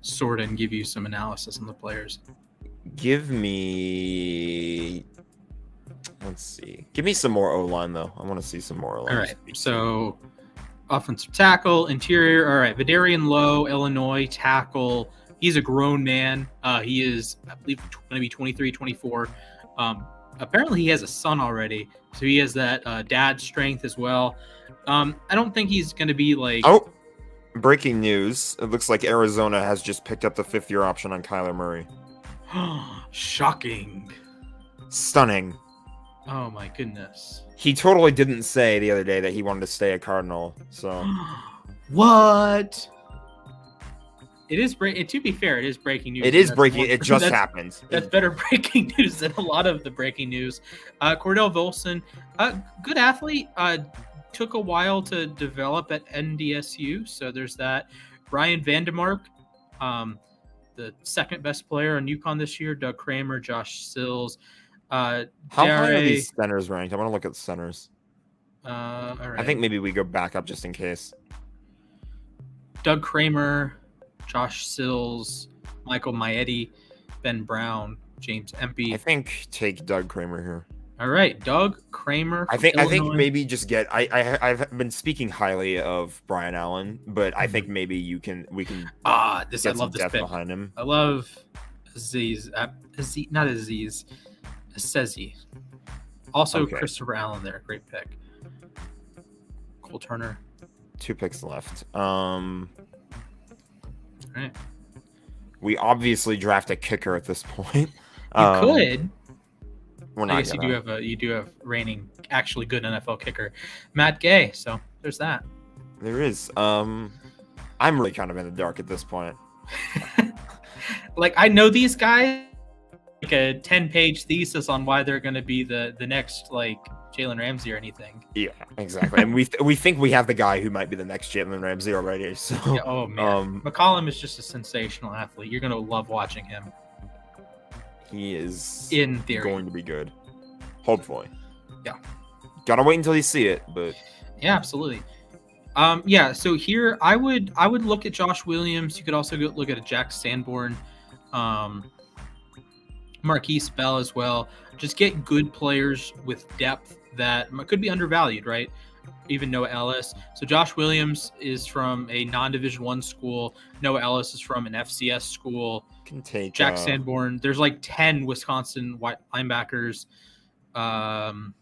sort and give you some analysis on the players. Give me some more O-line, though. I want to see some more O-line. All right. So offensive tackle, interior. All right. Vidarian Lowe, Illinois, tackle. He's a grown man. He is, I believe, going to be 23, 24. Apparently he has a son already, so he has that dad strength as well. I don't think he's going to be like... Oh, breaking news. It looks like Arizona has just picked up the 5th-year option on Kyler Murray. Shocking. Stunning. Oh, my goodness. He totally didn't say the other day that he wanted to stay a Cardinal, so... What? It is to be fair, it is breaking news. It is breaking. It just happened. That's better breaking news than a lot of the breaking news. Cordell Volson, good athlete. Took a while to develop at NDSU, so there's that. Ryan Vandemark, the second best player on UConn this year. Doug Kramer, Josh Sills. How high are these centers ranked? I want to look at the centers. All right. I think maybe we go back up just in case. Doug Kramer, Josh Sills, Michael Maietti, Ben Brown, James Empey. I think take Doug Kramer here. All right, Doug Kramer. I think maybe just get. I've been speaking highly of Brian Allen, but I think maybe we can. I love this pick behind him. I love Aziz, not Aziz, Sezi. Also Okay. Christopher Allen there, great pick. Cole Turner. 2 picks left. All right. We obviously draft a kicker at this point. You could. We're not I guess you do have reigning actually good NFL kicker, Matt Gay. So there's that. There is. I'm really kind of in the dark at this point. Like I know these guys, like a 10-page thesis on why they're going to be the next like Jalen Ramsey or anything. Yeah, exactly. And we think we have the guy who might be the next Jalen Ramsey already. So yeah, oh man, McCollum is just a sensational athlete. You're going to love watching him. He is in theory going to be good. Hopefully. Yeah. Gotta wait until you see it, but yeah, absolutely. Yeah, so here I would look at Josh Williams. You could also look at a Jack Sanborn. Marquise Bell as well. Just get good players with depth that could be undervalued, right? Even Noah Ellis. So Josh Williams is from a non-Division I school. Noah Ellis is from an FCS school. Can take Jack Sanborn. There's like 10 Wisconsin linebackers. Connor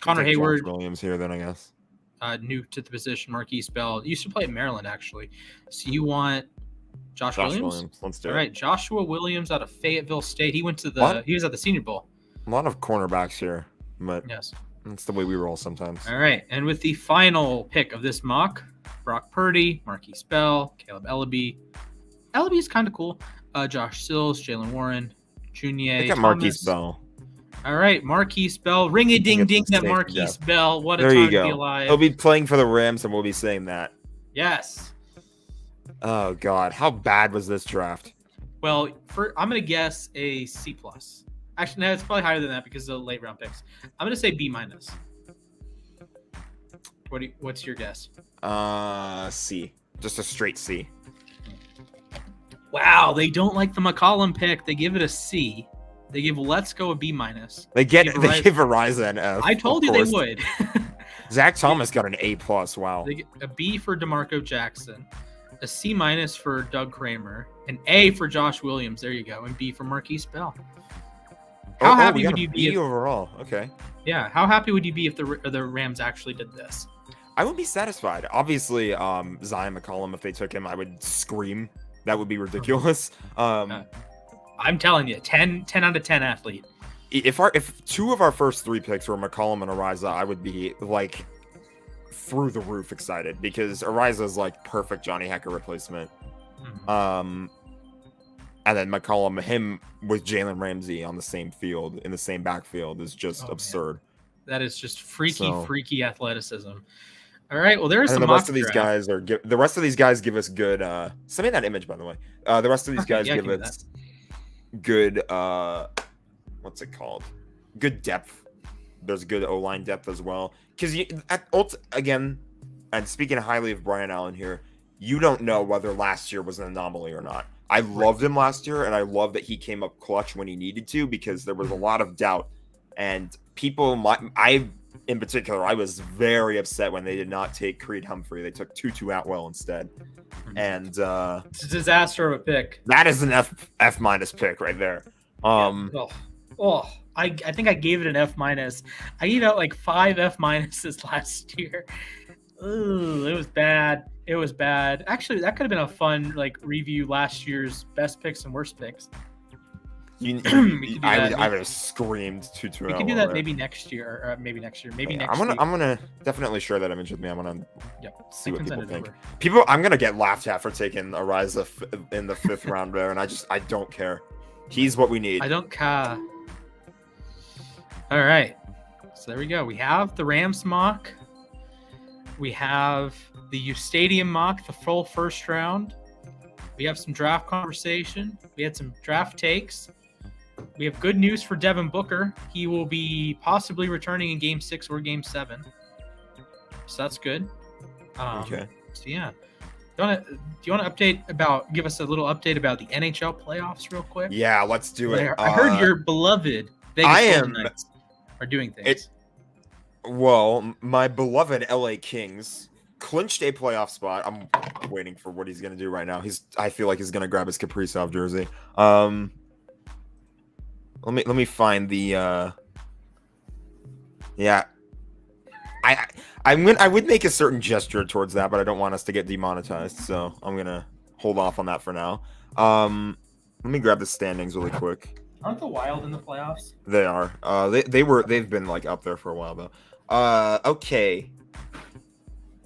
Hayward. Josh Williams here, then I guess. New to the position. Marquise Bell used to play at Maryland, actually. So you want Josh Williams? Let's do it. All right, Joshua Williams out of Fayetteville State. He was at the Senior Bowl. A lot of cornerbacks here, but yes, that's the way we roll sometimes. All right, and with the final pick of this mock, Brock Purdy, Marquise Bell, Caleb Ellaby. Ellaby is kind of cool. Josh Sills, Jaylen Warren Jr. I got Marquise Bell. All right, Marquise Bell. Ring-a-ding-ding that Marquise Bell. What a time to be alive. He'll be playing for the Rams, and we'll be saying that. Yes. Oh, God. How bad was this draft? Well, I'm going to guess a C+. Actually, no, it's probably higher than that because of the late round picks. I'm going to say B-. What's your guess? C. Just a straight C. Wow, they don't like the Mccollum pick. They give it a C. They give Let's Go a B-. They give Ariza an F. I told you they would. Zach Thomas got an A+. Wow. They get a B for DeMarco Jackson, a C- for Doug Kramer, an A for Josh Williams. There you go, and B for Marquise Bell. How happy would you be overall? Okay. Yeah, how happy would you be if the Rams actually did this? I would be satisfied. Obviously, Zion McCollum, if they took him, I would scream. That would be ridiculous. I'm telling you, 10 out of 10 athlete. If two of our first three picks were McCollum and Ariza, I would be like through the roof excited because Ariza is like perfect Johnny Hekker replacement. Mm-hmm. And then McCollum, him with Jalen Ramsey on the same field in the same backfield is just absurd. Man. That is just freaky athleticism. All right, well there's some. The rest of these guys give us good. Send me that image, by the way. The rest of these guys give us good. What's it called? Good depth. There's good O-line depth as well. Because again, and speaking highly of Brian Allen here, you don't know whether last year was an anomaly or not. I loved him last year, and I love that he came up clutch when he needed to because there was a lot of doubt. And in particular, I was very upset when they did not take Creed Humphrey. They took Tutu Atwell instead. And it's a disaster of a pick. That is an F- pick right there. I think I gave it an F-. I gave out like 5 F- last year. Ooh, it was bad. It was bad. Actually, that could have been a fun review last year's best picks and worst picks. I would have screamed Tutu. We can do that maybe next year, or maybe next year. I'm gonna definitely share that image with me. I'm gonna see what people think. I'm gonna get laughed at for taking Ariza in the 5th round there, and I don't care. He's what we need. I don't care. All right, so there we go. We have the Rams mock. We have the uSTADIUM mock, the full first round. We have some draft conversation. We had some draft takes. We have good news for Devin Booker. He will be possibly returning in Game 6 or Game 7. So that's good. Okay. So yeah. Do you want to give us a little update about the NHL playoffs real quick? Yeah, let's do it. I heard your beloved Vegas Golden Knights are doing things. Well, my beloved LA Kings clinched a playoff spot. I'm waiting for what he's going to do right now. I feel like he's going to grab his Kaprizov jersey. Let me find the yeah. I would make a certain gesture towards that, but I don't want us to get demonetized, so I'm going to hold off on that for now. Let me grab the standings really quick. Aren't the Wild in the playoffs? They are. They've been up there for a while though. Okay.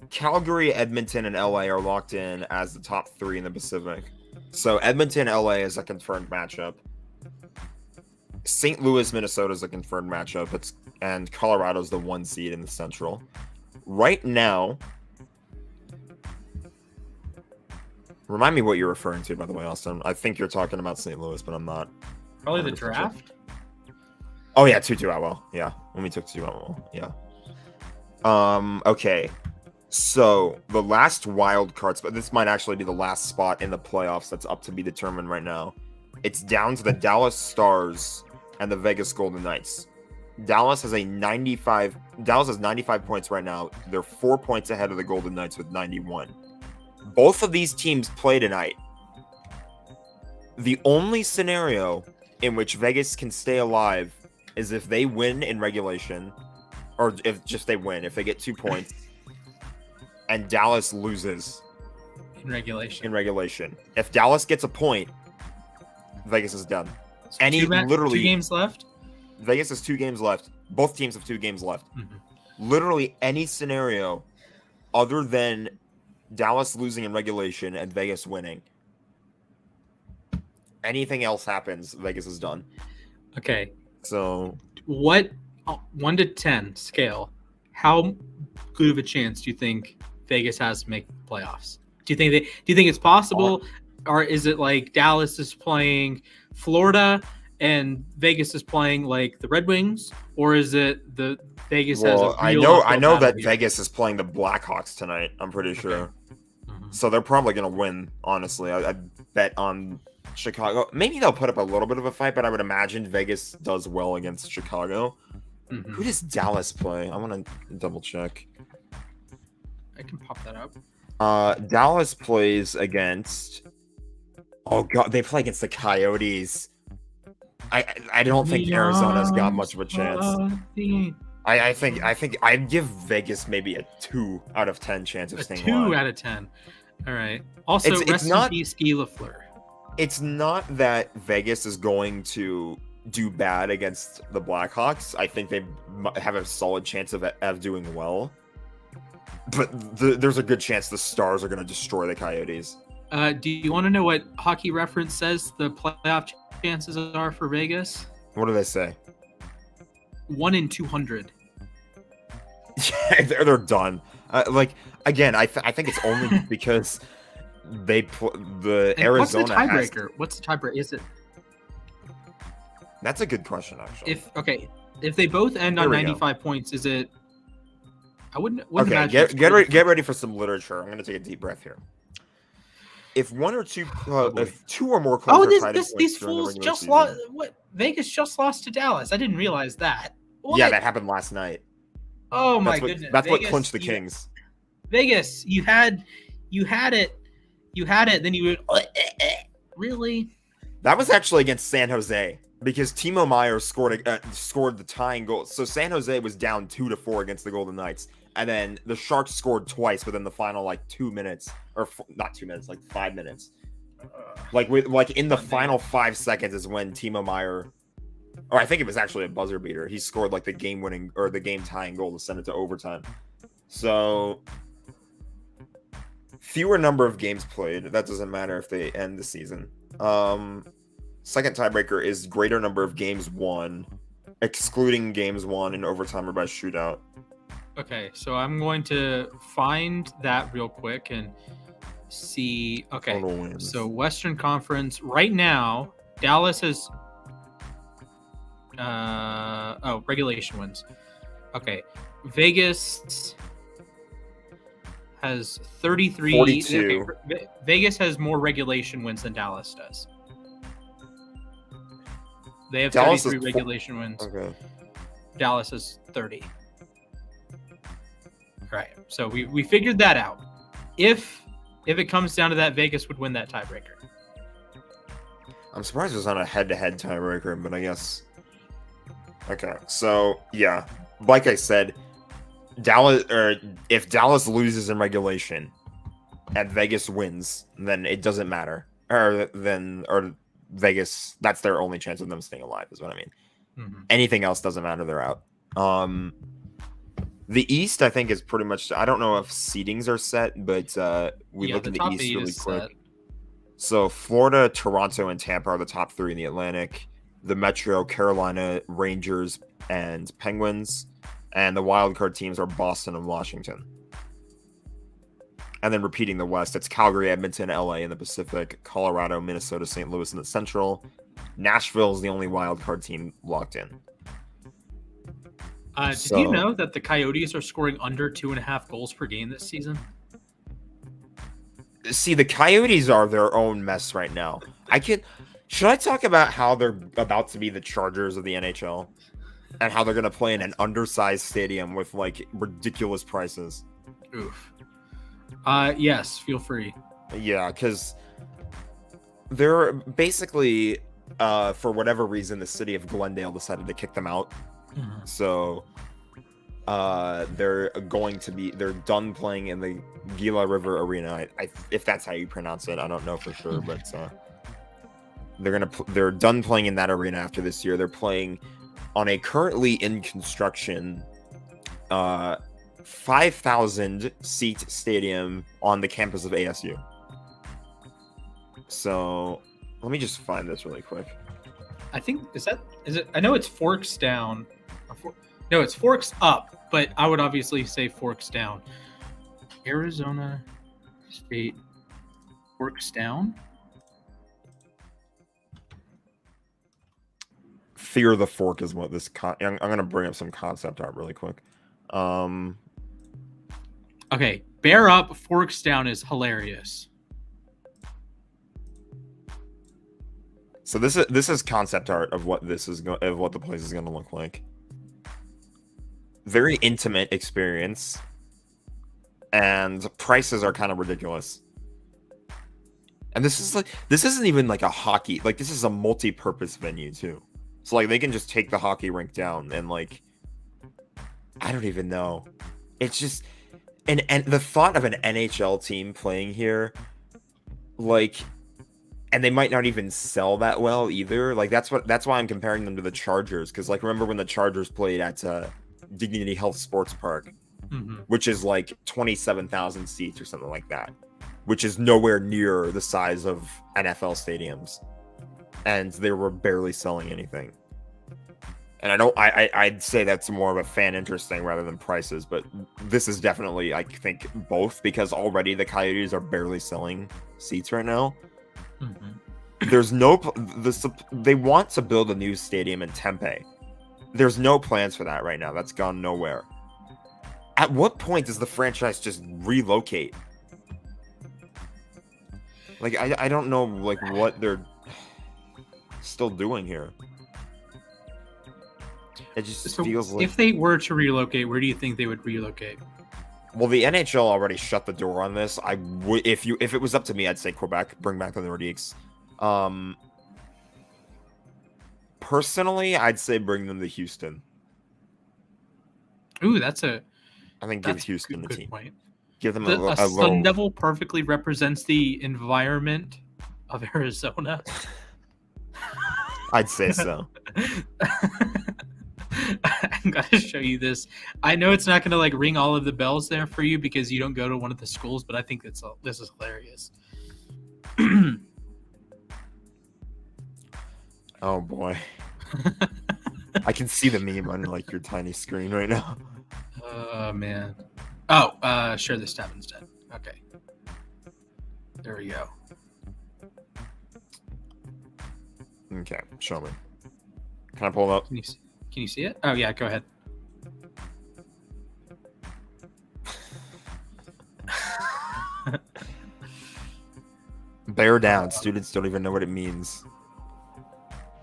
Calgary, Edmonton, and LA are locked in as the top 3 in the Pacific. So Edmonton, LA is a confirmed matchup. St. Louis, Minnesota is a confirmed matchup. And Colorado's the 1 seed in the Central. Right now, remind me what you're referring to, by the way, Austin. I think you're talking about St. Louis, but I'm not. Probably the draft? Oh, yeah, Tutu Atwell. Yeah, when we took Tutu Atwell. Yeah. Okay. So, the last wild card spot, this might actually be the last spot in the playoffs that's up to be determined right now. It's down to the Dallas Stars and the Vegas Golden Knights. Dallas has 95 points right now. They're 4 points ahead of the Golden Knights with 91. Both of these teams play tonight. The only scenario in which Vegas can stay alive is if they win in regulation, or if just they win, if they get 2 points, and Dallas loses in regulation. If Dallas gets a point, Vegas is done. So two games left? Vegas has 2 games left. Both teams have 2 games left. Mm-hmm. Literally any scenario other than Dallas losing in regulation and Vegas winning. Anything else happens, Vegas is done. Okay. So what 1 to 10 scale, how good of a chance do you think Vegas has to make the playoffs? Do you think it's possible, or is it like Dallas is playing Florida and Vegas is playing like the Red Wings, or is it the Vegas has a real I know that here? Vegas is playing the Blackhawks tonight, I'm pretty sure. Mm-hmm. So they're probably going to win, honestly. I bet on Chicago. Maybe they'll put up a little bit of a fight, but I would imagine Vegas does well against Chicago. Mm-hmm. Who does Dallas play? I want to double check. I can pop that up. Dallas plays against... Oh, God, they play against the Coyotes. I don't think Arizona's got much of a chance. I think I'd give Vegas maybe a 2 out of 10 chance of staying alive. 2 out of 10. All right. Also, rest in peace, Guy Lafleur. It's not that Vegas is going to do bad against the Blackhawks. I think they have a solid chance of doing well. But there's a good chance the Stars are going to destroy the Coyotes. Do you want to know what Hockey Reference says the playoff chances are for Vegas? What do they say? 1 in 200. Yeah, they're done. Again, I think it's only because Arizona. What's the tiebreaker? Is it? That's a good question, actually. If they both end on 95 points, is it? I wouldn't imagine. Get ready for some literature. I'm going to take a deep breath here. If 1 or 2, if 2 or more clubs are tied these fools just lost. What? Vegas just lost to Dallas. I didn't realize that. What? Yeah, that happened last night. Oh my goodness! That's Vegas, what clinched the Kings. Vegas, you had it. Then you would really. That was actually against San Jose because Timo Meier scored the tying goal. So San Jose was down 2-4 against the Golden Knights. And then the Sharks scored twice within the final 2 minutes, or not 2 minutes, 5 minutes. In the final 5 seconds is when Timo Meier, or I think it was actually a buzzer beater. He scored the game winning or the game tying goal to send it to overtime. So fewer number of games played. That doesn't matter if they end the season. Second tiebreaker is greater number of games won, excluding games won in overtime or by shootout. Okay, so I'm going to find that real quick and see. Okay, so Western Conference right now, Dallas has regulation wins. Okay, Vegas has 33. 42. Okay, Vegas has more regulation wins than Dallas does. They have 33 regulation wins. Okay. Dallas has 30. Right. So we figured that out. If it comes down to that, Vegas would win that tiebreaker. I'm surprised it's not a head-to-head tiebreaker, but I guess. Okay. So yeah, like I said, if Dallas loses in regulation and Vegas wins, then it doesn't matter. Or Vegas, that's their only chance of them staying alive, is what I mean. Mm-hmm. Anything else doesn't matter, they're out. The East, I think, is pretty much... I don't know if seedings are set, but we look at the East really quick. Set. So Florida, Toronto, and Tampa are the top 3 in the Atlantic. The Metro, Carolina, Rangers, and Penguins. And the wildcard teams are Boston and Washington. And then repeating the West, it's Calgary, Edmonton, LA in the Pacific, Colorado, Minnesota, St. Louis in the Central. Nashville is the only wildcard team locked in. Did you know that the Coyotes are scoring under 2.5 goals per game this season? See, the Coyotes are their own mess right now. Should I talk about how they're about to be the Chargers of the NHL? And how they're going to play in an undersized stadium with, like, ridiculous prices? Oof. Yes, feel free. Yeah, because they're basically, for whatever reason, the city of Glendale decided to kick them out. Mhm. So they're done playing in the Gila River Arena. If that's how you pronounce it, I don't know for sure, but they're done playing in that arena after this year. They're playing on a currently in construction 5,000 seat stadium on the campus of ASU. So let me just find this really quick. I think is it? I know it's Forks down. No, it's Forks up, but I would obviously say Forks down. Arizona State Forks down. Fear the Fork is what this. I'm gonna bring up some concept art really quick. Okay, Bear Up Forks down is hilarious. So this is concept art of what of what the place is going to look like. Very intimate experience, and prices are kind of ridiculous. And this isn't even like a hockey, like this is a multi-purpose venue too. So like they can just take the hockey rink down and like I don't even know. It's just and the thought of an NHL team playing here, like, and they might not even sell that well either. Like that's why I'm comparing them to the Chargers, because like remember when the Chargers played at Dignity Health Sports Park, which is like 27,000 seats or something like that, which is nowhere near the size of NFL stadiums, and they were barely selling anything. And I'd say that's more of a fan interest thing rather than prices, but this is definitely, I think, both, because already the Coyotes are barely selling seats right now. There's they want to build a new stadium in Tempe. There's no plans for that right now. That's gone nowhere. At what point does the franchise just relocate? Like, I don't know, like, what they're still doing here. It just feels like... If they were to relocate, where do you think they would relocate? Well, the NHL already shut the door on this. I would, if it was up to me, I'd say Quebec. Bring back the Nordiques. Personally, I'd say bring them to Houston. Ooh, I think give Houston a team. Point. Give them a Sun Devil perfectly represents the environment of Arizona. I'd say so. I'm gonna show you this. I know it's not gonna like ring all of the bells there for you because you don't go to one of the schools, but I think this is hilarious. Oh boy. I can see the meme on like your tiny screen right now. Oh man. Oh, share this tab instead. Okay. There we go. Okay, show me. Can I pull it up? Can you see it? Oh yeah, go ahead. Bear down. Students don't even know what it means.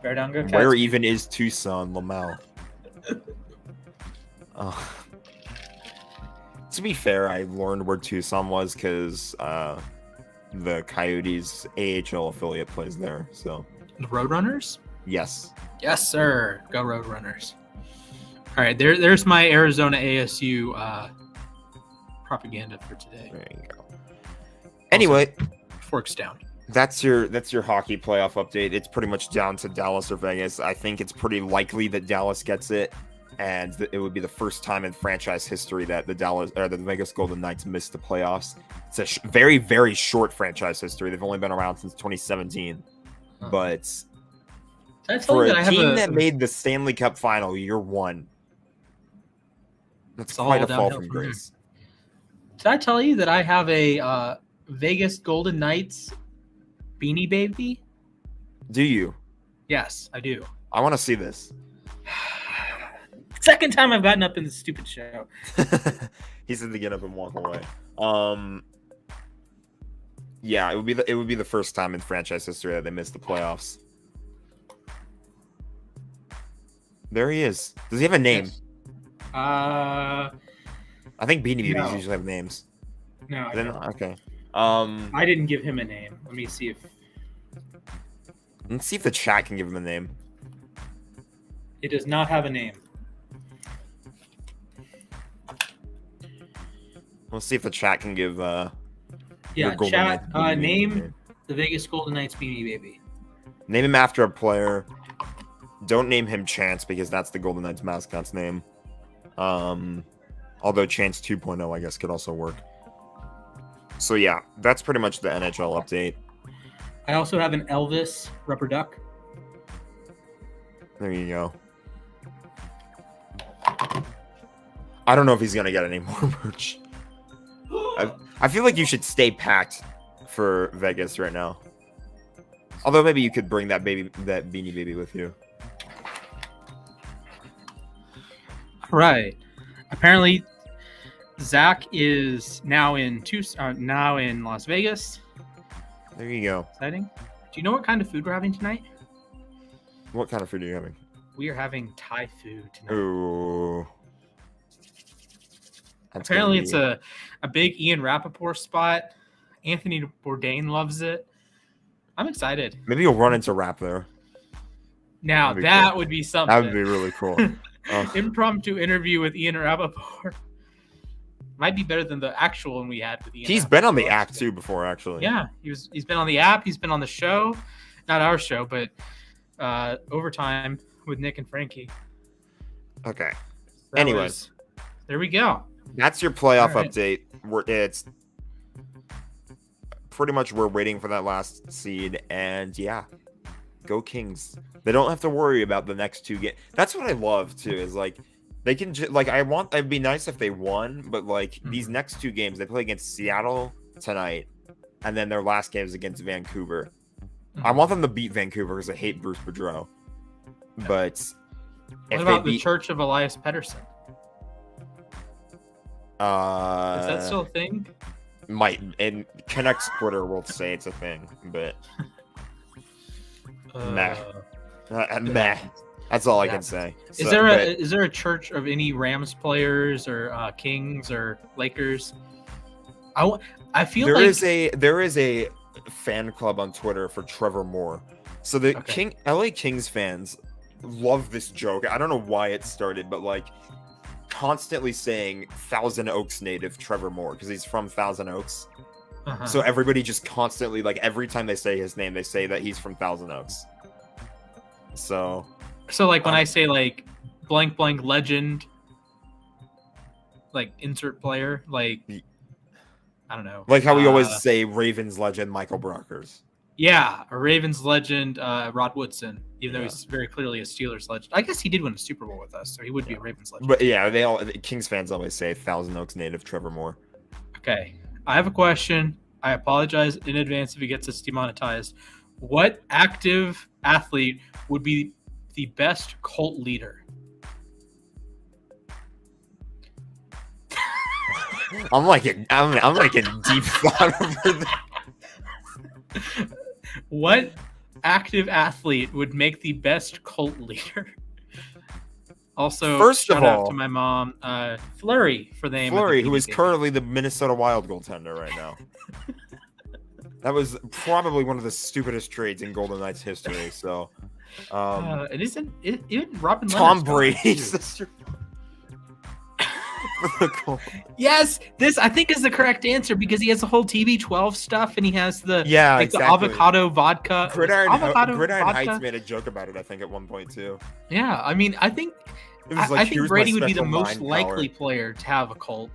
Bear down, go Cats. Where even is Tucson, Lamau? To be fair, I learned where Tucson was because the Coyotes AHL affiliate plays there. So the Roadrunners? Yes. Yes, sir. Go Roadrunners. All right, there's my Arizona ASU propaganda for today. There you go. Anyway, Forks down. That's your hockey playoff update. It's pretty much down to Dallas or Vegas. I think it's pretty likely that Dallas gets it, and it would be the first time in franchise history that the Vegas Golden Knights missed the playoffs. It's a very, very short franchise history. They've only been around since 2017, but for a team that made the Stanley Cup final year one, that's quite a fall from grace. Did I tell you that I have a Vegas Golden Knights beanie baby? Do you? Yes, I do. I want to see this. Second time I've gotten up in this stupid show. He said to get up and walk away. Yeah, it would be the first time in franchise history that they missed the playoffs. There he is. Does he have a name? Yes. I think Beanie Babies No. usually have names. No, I Then don't. okay. I didn't give him a name. Let me see if Let's see if the chat can give him a name. it does not have a name. Let's see if the chat can give Yeah, Golden chat. Knights Beanie Baby Name name. the Vegas Golden Knights Beanie Baby. Name him after a player. Don't name him Chance because that's the Golden Knights mascot's name. Although Chance 2.0 I guess could also work. So yeah, that's pretty much the NHL update. I also have an Elvis rubber duck. There you go. I don't know if he's gonna get any more merch. I feel like you should stay packed for Vegas right now. Although maybe you could bring that Beanie Baby with you. Right. Apparently, Zach is now in Las Vegas. There you go. Exciting. Do you know what kind of food we're having tonight? What kind of food are you having? We are having Thai food tonight. Ooh. Apparently, it's a big Ian Rappaport spot. Anthony Bourdain loves it. I'm excited. Maybe you'll run into Rap there. Now, That'd be that cool. would be something. That would be really cool. Impromptu interview with Ian Rappaport. Might be better than the actual one we had with Ian. He's been on the app too before, actually. Yeah, he's been on the app. He's been on the show. Not our show, but Overtime with Nick and Frankie. Okay. Anyways. There we go. That's your playoff All right. update. It's pretty much we're waiting for that last seed, and yeah, go Kings. They don't have to worry about the next two games. That's what I love too. Is like they can it'd be nice if they won, but like these next two games they play against Seattle tonight, and then their last game is against Vancouver. I want them to beat Vancouver because I hate Bruce Boudreau. But what about the Church of Elias Pettersson? Is that still a thing? Might, and Connect's Twitter will say it's a thing, but meh. That's all I can say. Is there a church of any Rams players or Kings or Lakers? I feel there like there is a fan club on Twitter for Trevor Moore. So the LA Kings fans love this joke. I don't know why it started, but like constantly saying Thousand Oaks native Trevor Moore because he's from Thousand Oaks. So everybody just constantly, like, every time they say his name, they say that he's from Thousand Oaks. So like when I say like blank blank legend, like insert player, like I don't know, like how we always say Ravens legend Michael Brockers. Yeah, a Ravens legend, Rod Woodson, even though he's very clearly a Steelers legend. I guess he did win a Super Bowl with us, so he would be a Ravens legend. But yeah, Kings fans always say Thousand Oaks native Trevor Moore. Okay, I have a question. I apologize in advance if he gets us demonetized. What active athlete would be the best cult leader? I'm like in deep thought over that. What active athlete would make the best cult leader? Also, first shout of out all, to my mom, Fleury, for the name. Fleury, who is currently the Minnesota Wild goaltender right now. That was probably one of the stupidest trades in Golden Knights history. So, it isn't. Even Robin Tom Leonard's Brady's sister. Yes, this I think is the correct answer because he has the whole TB12 stuff and he has the the avocado vodka. Gridiron Heights made a joke about it, I think, at one point too. Yeah, I mean, I think Brady would be the most likely player to have a cult.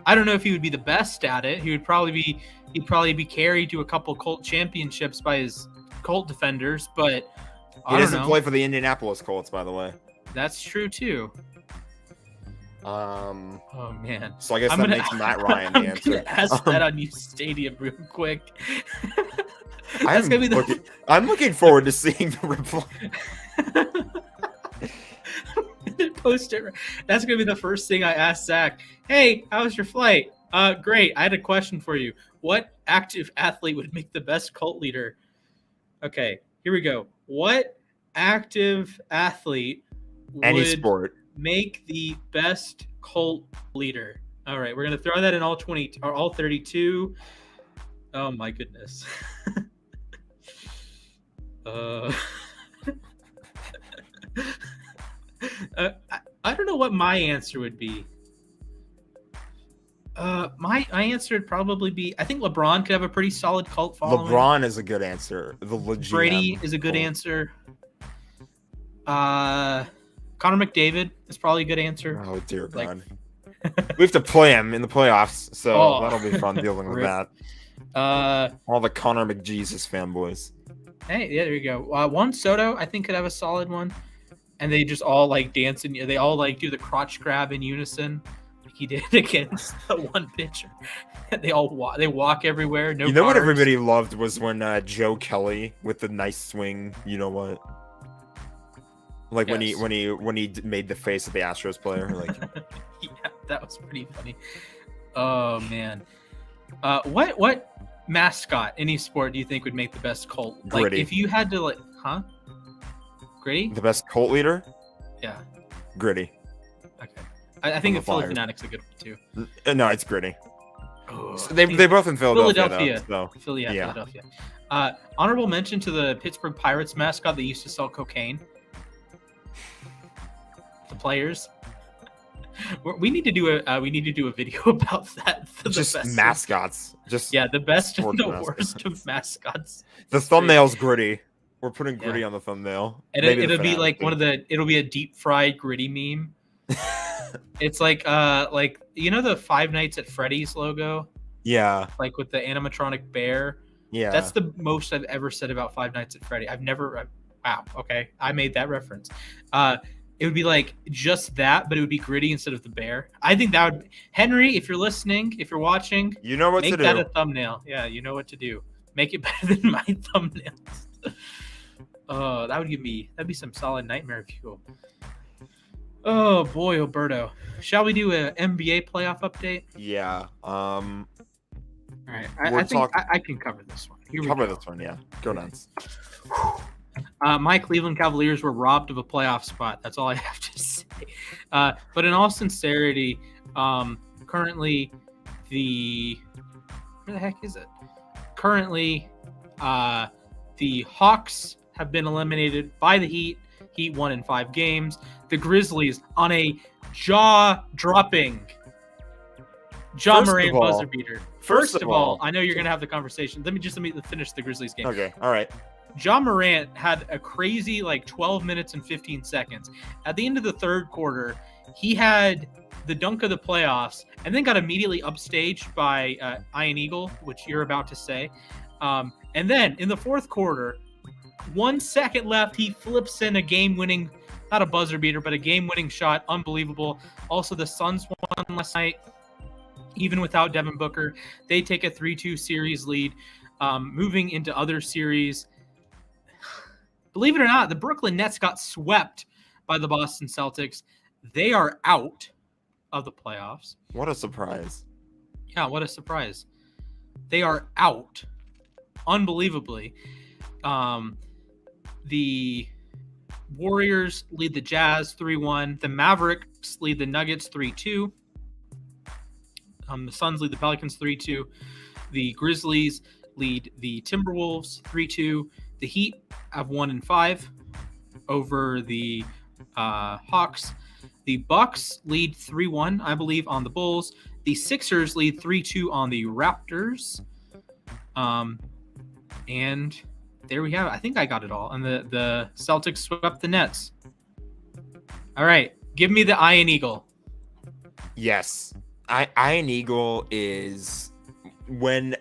I don't know if he would be the best at it. He'd probably be carried to a couple cult championships by his cult defenders, but he doesn't play for the Indianapolis Colts, by the way. That's true too. Oh man. So I guess that makes Matt Ryan the answer. I'm gonna ask that on uSTADIUM real quick. I'm looking forward to seeing the reply. Post it. That's gonna be the first thing I ask Zach. Hey, how was your flight? Great. I had a question for you. What active athlete would make the best cult leader? Okay, here we go. What active athlete Any would sport. make the best cult leader? All right, we're gonna throw that in all 20 or all 32. Oh my goodness. I don't know what my answer would be. My answer would probably be, I think LeBron could have a pretty solid cult following. LeBron is a good answer. The legit Brady is a good answer. Connor McDavid is probably a good answer. Oh dear God. We have to play him in the playoffs, so that'll be fun dealing with that. All the Connor McJesus fanboys. Hey, yeah, there you go. Juan Soto, I think, could have a solid one. And they just all like dance and they all like do the crotch grab in unison, like he did against the one pitcher. They all walk everywhere. No, you know what everybody loved was when Joe Kelly with the nice swing. You know what? Like when he made the face of the Astros player. Like, yeah, that was pretty funny. Oh man, what mascot any sport do you think would make the best cult? Like Gritty. if you had to Gritty? The best cult leader? Yeah. Gritty. Okay. I think the Philly Fanatic's a good one too. No, it's Gritty. Oh, so they both in Philadelphia. Philadelphia. Honorable mention to the Pittsburgh Pirates mascot that used to sell cocaine. The players. We need to do a video about that. Just best mascots. The best and the worst of mascots. The thumbnail's Gritty. We're putting Gritty on the thumbnail. And it'll be like it'll be a deep fried Gritty meme. It's like the Five Nights at Freddy's logo. Yeah. Like with the animatronic bear. Yeah. That's the most I've ever said about Five Nights at Freddy. Wow. Okay. I made that reference. It would be like just that, but it would be Gritty instead of the bear. I think that would Henry, if you're listening, if you're watching, you know what to do. Make that a thumbnail. Yeah, you know what to do. Make it better than my thumbnails. That'd be some solid nightmare fuel. Oh boy, Alberto. Shall we do an NBA playoff update? Yeah. All right. I think I can cover this one. Here we go. This one, yeah. Go nuts. My Cleveland Cavaliers were robbed of a playoff spot. That's all I have to say. But in all sincerity, currently where the heck is it? Currently, the Hawks have been eliminated by the Heat. Heat won in 5 games. The Grizzlies on a jaw-dropping Morant buzzer beater. First of all, I know you're going to have the conversation. Let me finish the Grizzlies game. Okay, all right. Morant had a crazy 12 minutes and 15 seconds. At the end of the third quarter, he had the dunk of the playoffs and then got immediately upstaged by Ian Eagle, which you're about to say. And then in the fourth quarter, 1 second left, he flips in a game-winning, not a buzzer beater, but a game-winning shot. Unbelievable. Also, the Suns won last night, even without Devin Booker. They take a 3-2 series lead. Moving into other series, believe it or not, the Brooklyn Nets got swept by the Boston Celtics. They are out of the playoffs. What a surprise. Yeah, what a surprise. They are out. Unbelievably. The Warriors lead the Jazz 3-1. The Mavericks lead the Nuggets 3-2. The Suns lead the Pelicans 3-2. The Grizzlies lead the Timberwolves 3-2. The Heat have 1-5 over the Hawks. The Bucks lead 3-1, I believe, on the Bulls. The Sixers lead 3-2 on the Raptors. And there we have it. I think I got it all. And the Celtics swept the Nets. All right. Give me the Iron Eagle. Yes. Iron Eagle is when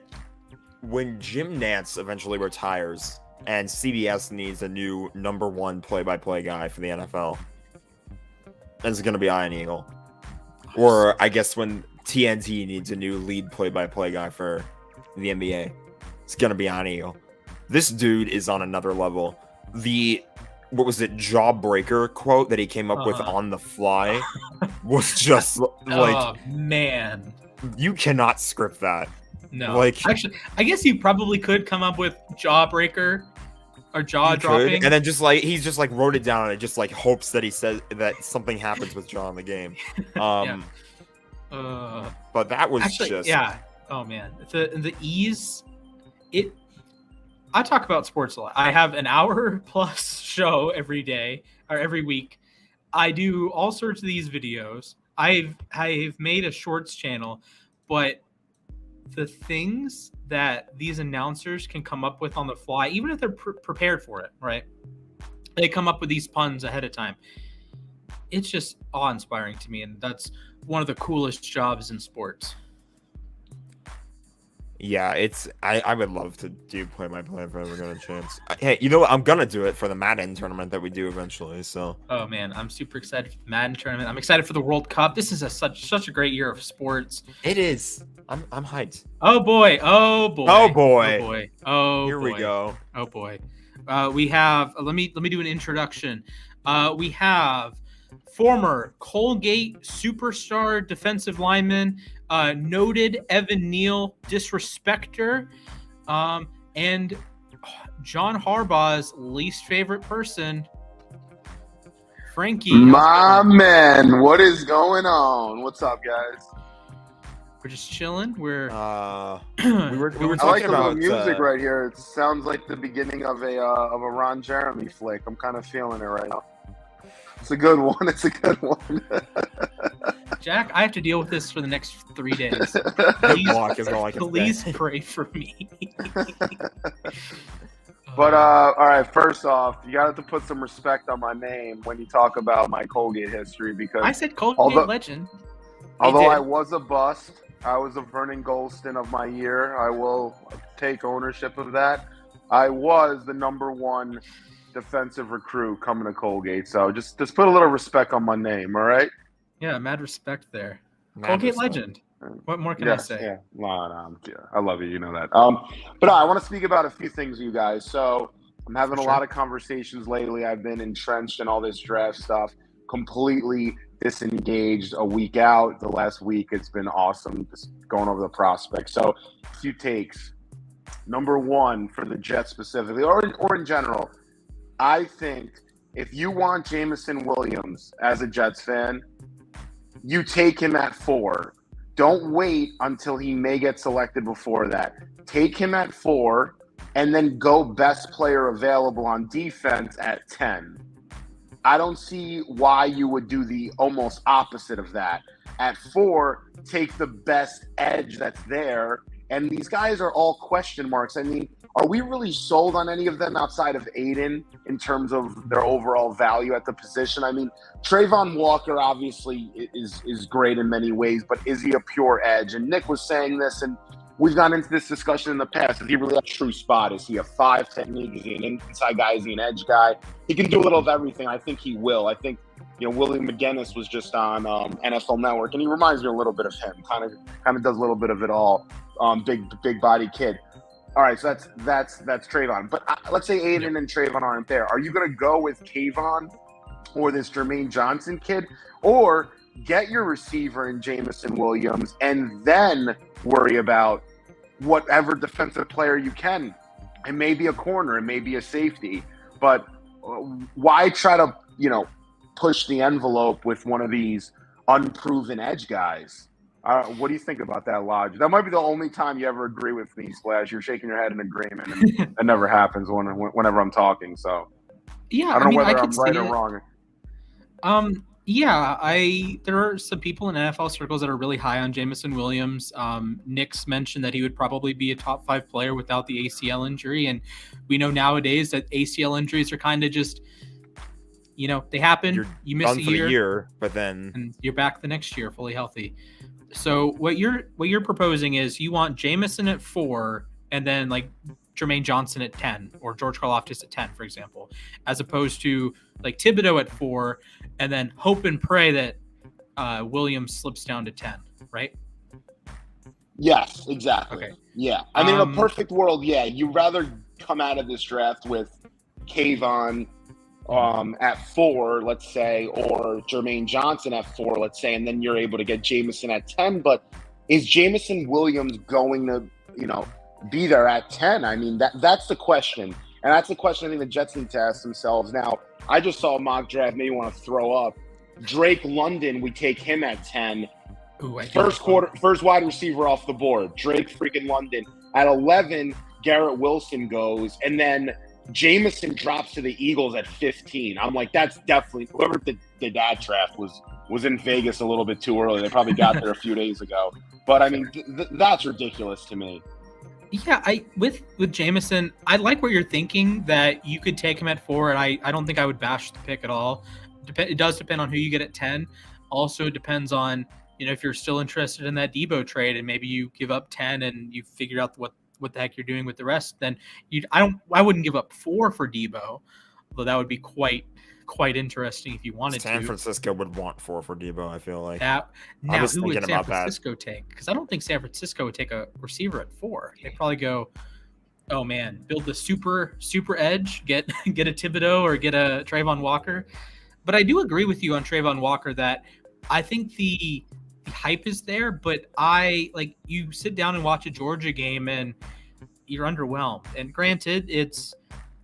Jim Nantz eventually retires and CBS needs a new number 1 play-by-play guy for the NFL. It's going to be Iron Eagle. Or I guess when TNT needs a new lead play-by-play guy for the NBA, it's going to be Iron Eagle. This dude is on another level. What was it, jawbreaker quote that he came up with on the fly was just like, oh man, you cannot script that. No, actually, I guess you probably could come up with jawbreaker Or jaw dropping. And then he's just like wrote it down and it just like hopes that he says that something happens with jaw in the game. But that was actually, yeah. Oh man, the ease. I talk about sports a lot. I have an hour plus show every day or every week. I do all sorts of these videos. I've made a shorts channel, but the things that these announcers can come up with on the fly, even if they're prepared for it, right? They come up with these puns ahead of time. It's just awe-inspiring to me, and that's one of the coolest jobs in sports. Yeah, I would love to do play-by-play if I ever got a chance. Hey, you know what? I'm gonna do it for the Madden tournament that we do eventually. So. Oh man, I'm super excited for the Madden tournament. I'm excited for the World Cup. This is such a great year of sports. It is. I'm hyped. Oh boy. Here we go. Oh boy. We have. Let me do an introduction. We have former Colgate superstar defensive lineman, noted Evan Neal disrespecter, and John Harbaugh's least favorite person, Frankie. My man, what is going on? What's up, guys? We're just chilling. We were talking I like about the music right here. It sounds like the beginning of a Ron Jeremy flick. I'm kind of feeling it right now. It's a good one. Jack, I have to deal with this for the next 3 days. Please pray for me. But all right, first off, you got to put some respect on my name when you talk about my Colgate history, because I said Colgate legend. Although I was a bust, I was a Vernon Golston of my year. I will take ownership of that. I was the number one defensive recruit coming to Colgate. So just put a little respect on my name, all right? Yeah, mad respect there. Colgate legend. What more can I say? Yeah, I love you. You know that. But I want to speak about a few things, you guys. So I'm having a lot of conversations lately. I've been entrenched in all this draft stuff, completely disengaged a week out. The last week, it's been awesome just going over the prospects. So a few takes. Number one, for the Jets specifically, or in general, I think if you want Jameson Williams as a Jets fan, you take him at 4. Don't wait until he may get selected before that. Take him at 4 and then go best player available on defense at 10. I don't see why you would do the almost opposite of that. At 4, take the best edge that's there. And these guys are all question marks. I mean, are we really sold on any of them outside of Aiden in terms of their overall value at the position? I mean, Trayvon Walker obviously is great in many ways, but is he a pure edge? And Nick was saying this, and we've gone into this discussion in the past. Is he really a true spot? Is he a 5 technique? Is he an inside guy? Is he an edge guy? He can do a little of everything. I think he will. I think, William McGinnis was just on NFL Network, and he reminds me a little bit of him. Kind of does a little bit of it all. Big body kid. All right, so that's Trayvon. But let's say Aiden and Trayvon aren't there. Are you going to go with Kayvon or this Jermaine Johnson kid, or get your receiver in Jameson Williams and then worry about whatever defensive player you can? It may be a corner, it may be a safety, but why try to push the envelope with one of these unproven edge guys? What do you think about that logic? That might be the only time you ever agree with me, Splash. You're shaking your head in agreement, and that never happens whenever I'm talking. So yeah, I don't know whether I'm right or wrong. There are some people in NFL circles that are really high on Jameson Williams. Nick's mentioned that he would probably be a top 5 player without the ACL injury, and we know nowadays that ACL injuries are kind of just, they happen. You miss a year, but then and you're back the next year fully healthy. So what you're proposing is you want Jameson at 4 and then like Jermaine Johnson at 10 or George Karlaftis at 10, for example, as opposed to like Thibodeau at 4 and then hope and pray that Williams slips down to 10, right? Yes, exactly. Okay. Yeah. I mean, in a perfect world, you'd rather come out of this draft with Kayvon at 4, let's say, or Jermaine Johnson at 4, let's say, and then you're able to get Jameson at 10. But is Jameson Williams going to, be there at 10? I mean, that's the question. And that's the question I think the Jets need to ask themselves. Now, I just saw a mock draft, maybe want to throw up. Drake London, we take him at 10. Ooh, First wide receiver off the board. Drake freaking London. At 11, Garrett Wilson goes. And then Jameson drops to the Eagles at 15. I'm like, that's definitely – whoever did that draft was in Vegas a little bit too early. They probably got there a few days ago. But, I mean, that's ridiculous to me. Yeah, with Jameson, I like what you're thinking, that you could take him at 4, and I don't think I would bash the pick at all. It does depend on who you get at 10. Also depends on, if you're still interested in that Debo trade and maybe you give up 10 and you figure out what the heck you're doing with the rest, then I wouldn't give up 4 for Debo, although that would be quite interesting if you wanted to. San Francisco would want 4 for Debo, I feel like. Now who would San Francisco take? Because I don't think San Francisco would take a receiver at 4. They'd probably go, oh man, build the super edge, get a Thibodeau or get a Trayvon Walker. But I do agree with you on Trayvon Walker that I think the hype is there, but you sit down and watch a Georgia game and you're underwhelmed. And granted,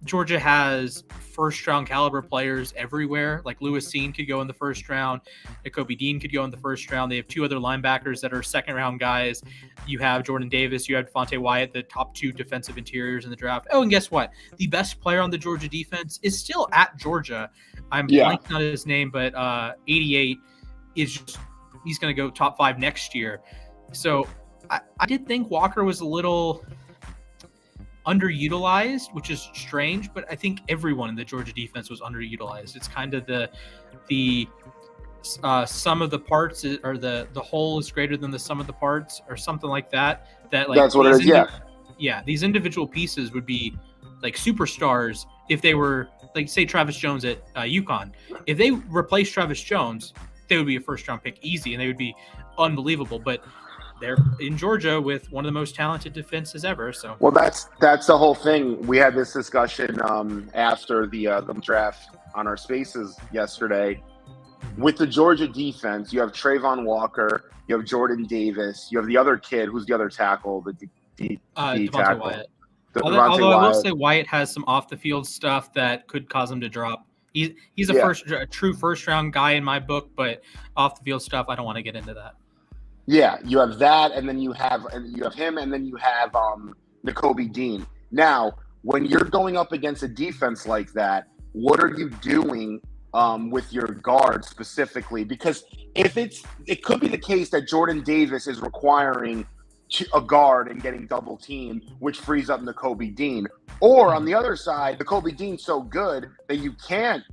Georgia has first-round caliber players everywhere. Like Lewis Seen could go in the first round. Nakobe Dean could go in the first round. They have 2 other linebackers that are second-round guys. You have Jordan Davis. You have Devontae Wyatt, the top 2 defensive interiors in the draft. Oh, and guess what? The best player on the Georgia defense is still at Georgia. I'm blanking on his name, but 88 is just – he's going to go top 5 next year. So I did think Walker was a little – underutilized, which is strange, but I think everyone in the Georgia defense was underutilized. It's kind of the sum of the parts or the whole is greater than the sum of the parts or something like that. That's what it is. Yeah, these individual pieces would be like superstars if they were like, say, Travis Jones at UConn. If they replaced Travis Jones, they would be a first round pick easy and they would be unbelievable. But they're in Georgia with one of the most talented defenses ever. So, well, that's the whole thing. We had this discussion after the draft on our spaces yesterday. With the Georgia defense, you have Trayvon Walker, you have Jordan Davis, you have the other kid. Who's the other tackle? The Devontae tackle. Wyatt. Although I will say Wyatt has some off the field stuff that could cause him to drop. He's a true first round guy in my book, but off the field stuff, I don't want to get into that. Yeah, you have that, and then you have him, and then you have Nakobe Dean. Now, when you're going up against a defense like that, what are you doing with your guard specifically? Because it could be the case that Jordan Davis is requiring a guard and getting double teamed, which frees up Nakobe Dean. Or on the other side, Nakobe Dean's so good that you can't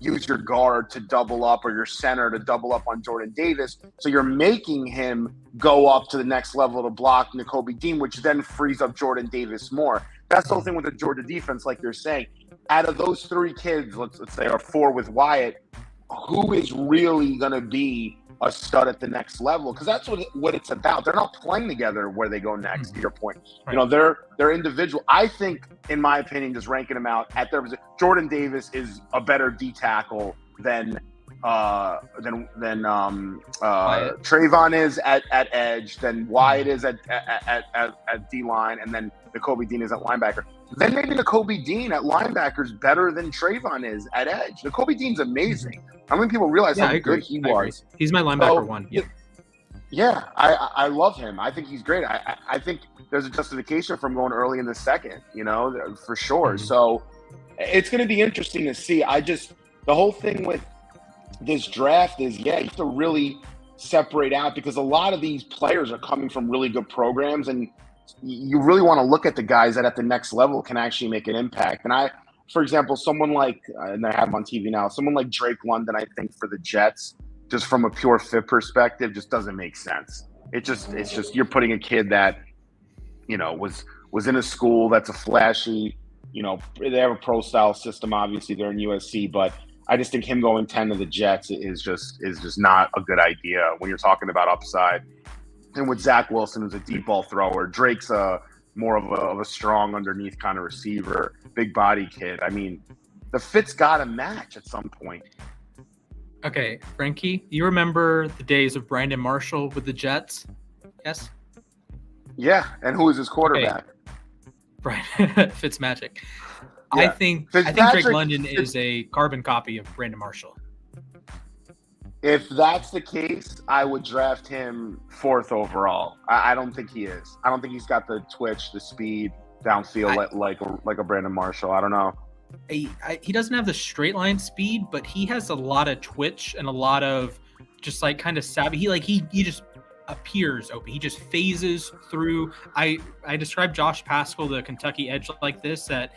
use your guard to double up or your center to double up on Jordan Davis. So you're making him go up to the next level to block Nakobe Dean, which then frees up Jordan Davis more. That's the whole thing with the Georgia defense, like you're saying. Out of those 3 kids, let's say, or 4 with Wyatt, who is really going to be a stud at the next level? Because that's what it's about. They're not playing together where they go next, to your point. Right. They're individual. I think, in my opinion, just ranking them out at their position, Jordan Davis is a better D tackle than Trayvon is at edge, than Wyatt is at D line, and then Nakobe Dean is at linebacker. Then maybe Nakobe Dean at linebacker is better than Trayvon is at edge. Nakobe Dean's amazing. How many people realize how good he was? He's my linebacker one. Yep. Yeah, I love him. I think he's great. I think there's a justification for him going early in the second, for sure. Mm-hmm. So it's going to be interesting to see. The whole thing with this draft is, you have to really separate out, because a lot of these players are coming from really good programs, and you really want to look at the guys that at the next level can actually make an impact. And for example, someone like, and I have him on TV now, someone like Drake London, I think for the Jets, just from a pure fit perspective, just doesn't make sense. It's just you're putting a kid that, was in a school that's a flashy, they have a pro style system. Obviously they're in USC, but I just think him going 10 to the Jets is just not a good idea when you're talking about upside. And with Zach Wilson, who's a deep ball thrower, Drake's more of a strong underneath kind of receiver, big body kid. I mean, the fit's got to match at some point. Okay, Frankie, you remember the days of Brandon Marshall with the Jets? Yes? Yeah, and who is his quarterback? Brian Fitzmagic. I think Drake London is a carbon copy of Brandon Marshall. If that's the case, I would draft him 4th overall. I don't think he is. I don't think he's got the twitch, the speed downfield like a Brandon Marshall. I don't know. He doesn't have the straight line speed, but he has a lot of twitch and a lot of just like kind of savvy. He just appears open. He just phases through. I described Josh Paschal, the Kentucky edge, like this, that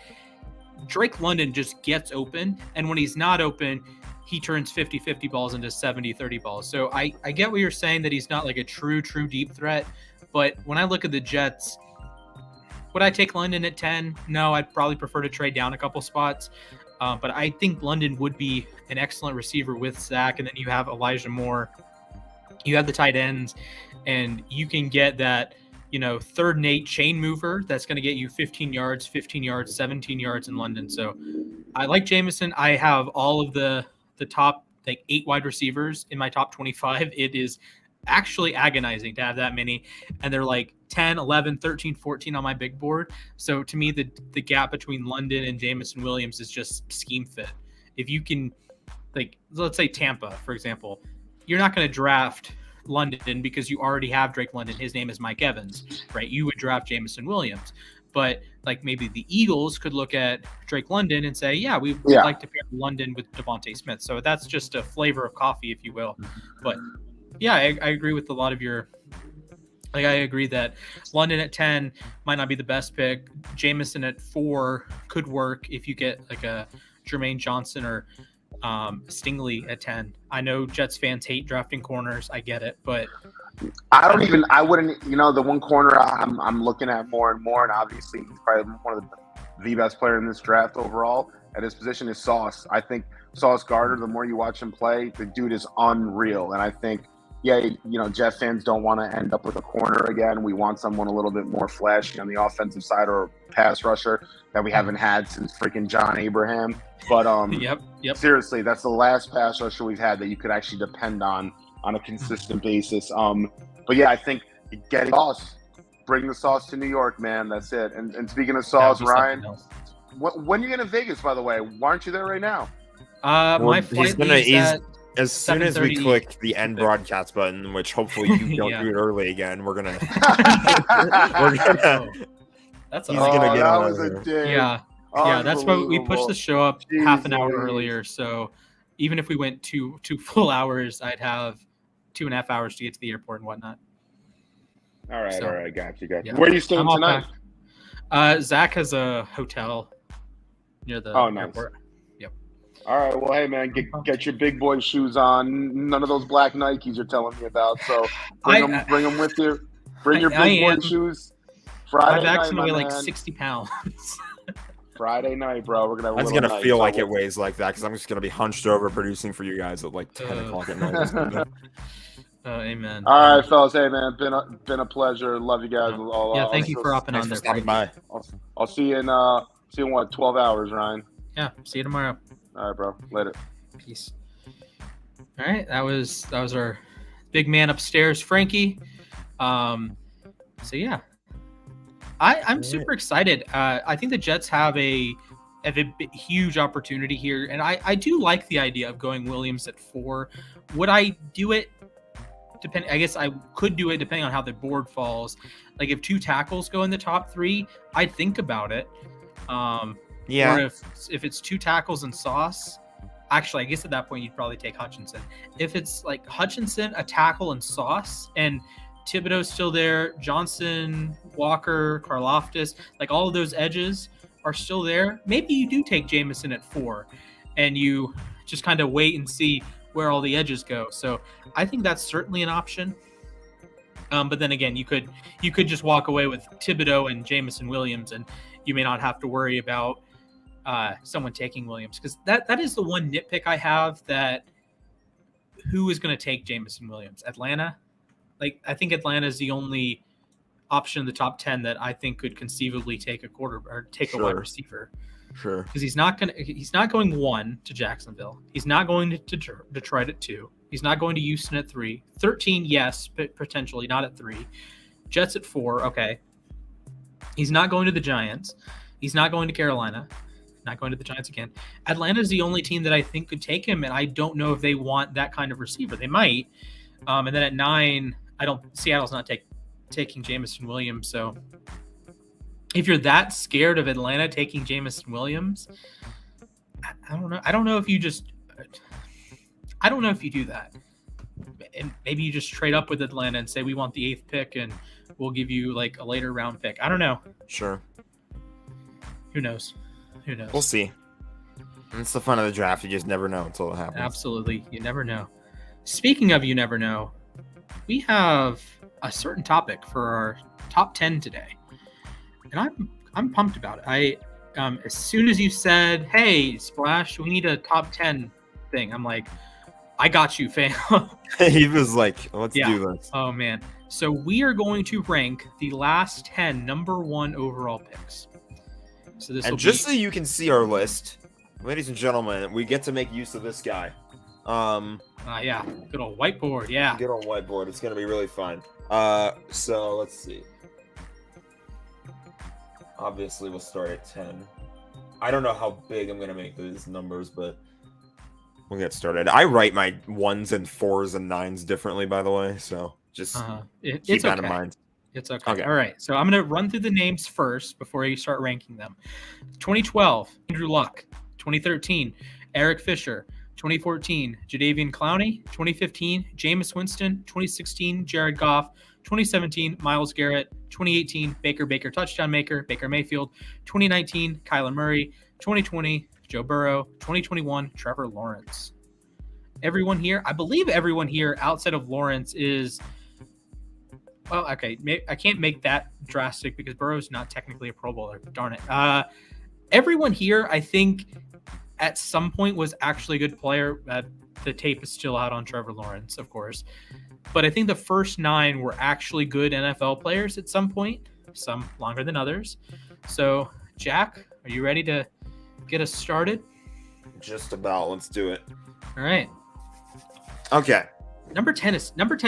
Drake London just gets open, and when he's not open, he turns 50-50 balls into 70-30 balls. So I get what you're saying, that he's not like a true deep threat. But when I look at the Jets, would I take London at 10? No, I'd probably prefer to trade down a couple spots. But I think London would be an excellent receiver with Zach. And then you have Elijah Moore. You have the tight ends. And you can get that, 3rd and 8 chain mover that's going to get you 15 yards, 17 yards in London. So I like Jameson. I have all of the top 8 wide receivers in my top 25. It is actually agonizing to have that many, and they're like 10, 11, 13, 14 on my big board. So to me, the gap between London and Jameson Williams is just scheme fit. If you can, let's say Tampa, for example, you're not going to draft London because you already have Drake London. His name is Mike Evans, right? You would draft Jameson Williams. But maybe the Eagles could look at Drake London and say, yeah, we'd like to pair London with Devontae Smith. So that's just a flavor of coffee, if you will. But yeah, I agree with a lot of your, I agree that London at 10 might not be the best pick. Jameson at 4 could work if you get like a Jermaine Johnson or Stingley at 10. I know Jets fans hate drafting corners. I get it, but I wouldn't, the one corner I'm looking at more and more, and obviously he's probably one of the best player in this draft overall at his position, is Sauce. I think Sauce Gardner, the more you watch him play, the dude is unreal. And I think, Jet fans don't want to end up with a corner again. We want someone a little bit more flashy on the offensive side, or a pass rusher that we haven't had since freaking John Abraham. But yep. Seriously, that's the last pass rusher we've had that you could actually depend on a consistent basis. But yeah, I think getting Sauce, bring the Sauce to New York, man. That's it. And speaking of Sauce, Ryan, when are you going to Vegas, by the way? Why aren't you there right now? My flight leaves as soon as we click the end broadcast button, which hopefully you don't do it early again, we're gonna. That's he's gonna get on a day. Yeah, that's why we pushed the show up half an hour earlier. So even if we went two full hours, I'd have 2.5 hours to get to the airport and whatnot. All right, got you. Yeah. Where are you staying tonight? Zach has a hotel near the airport. All right, well, hey, man, get your big boy shoes on. None of those black Nikes you're telling me about. So bring them with you. Bring your big boy shoes. Friday night, I'm actually 60 pounds. Friday night, bro. We're gonna. That's gonna feel like it weighs like that because I'm just gonna be hunched over producing for you guys at 10 o'clock at night. Amen. All right, fellas. Hey, man, been a pleasure. Love you guys. Thank you for hopping on there. Stopping by. I'll see you in 12 hours, Ryan. Yeah. See you tomorrow. All right, bro. Later. Peace. All right, that was our big man upstairs, Frankie. So yeah, I'm super excited. I think the Jets have a huge opportunity here, and I do like the idea of going Williams at 4. Would I do it? I guess I could do it depending on how the board falls. Like if 2 tackles go in the top 3, I'd think about it. Yeah. Or if it's 2 tackles and Sauce, actually, I guess at that point you'd probably take Hutchinson. If it's like Hutchinson, a tackle, and Sauce, and Thibodeau's still there, Johnson, Walker, Karlaftis, like all of those edges are still there, maybe you do take Jameson at 4, and you just kind of wait and see where all the edges go. So I think that's certainly an option. But then again, you could just walk away with Thibodeau and Jameson Williams, and you may not have to worry about someone taking Williams, because that is the one nitpick I have, that who is going to take Jameson Williams? Atlanta? I think Atlanta is the only option in the top 10 that I think could conceivably take a wide receiver. Sure. Because he's not going 1 to Jacksonville. He's not going to Detroit at 2. He's not going to Houston at 3. 13, yes, but potentially not at 3. Jets at 4. Okay. He's not going to the Giants. He's not going to Carolina. not going to the Giants again. Atlanta's the only team that I think could take him, and I don't know if they want that kind of receiver. They might. And then at 9, Seattle's not taking Jameson Williams. So if you're that scared of Atlanta taking Jameson Williams, I don't know. I don't know if you do that. And maybe you just trade up with Atlanta and say, we want the 8th pick and we'll give you like a later round pick. I don't know. Sure. Who knows? We'll see. It's the fun of the draft. You just never know until it happens. Absolutely. You never know. Speaking of you never know, we have a certain topic for our top 10 today. And I'm pumped about it. As soon as you said, hey, Splash, we need a top 10 thing, I'm like, I got you, fam. He was like, let's do this. Oh, man. So we are going to rank the last 10 number 1 overall picks. So this and just so you can see our list, ladies and gentlemen, we get to make use of this guy. Yeah, good old whiteboard. Yeah, good old whiteboard. It's gonna be really fun. So let's see. Obviously, we'll start at 10. I don't know how big I'm gonna make these numbers, but we'll get started. I write my 1s and 4s and 9s differently, by the way. So just keep that in mind. It's okay. All right. So I'm going to run through the names first before you start ranking them. 2012, Andrew Luck. 2013, Eric Fisher. 2014, Jadeveon Clowney. 2015, Jameis Winston. 2016, Jared Goff. 2017, Myles Garrett. 2018, Baker touchdown maker, Baker Mayfield. 2019, Kyler Murray. 2020, Joe Burrow. 2021, Trevor Lawrence. I believe everyone here outside of Lawrence is... Well, okay, I can't make that drastic because Burrow's not technically a Pro Bowler. Darn it. Everyone here, I think, at some point was actually a good player. The tape is still out on Trevor Lawrence, of course. But I think the first 9 were actually good NFL players at some point, some longer than others. So, Jack, are you ready to get us started? Just about. Let's do it. All right. Okay. Number 10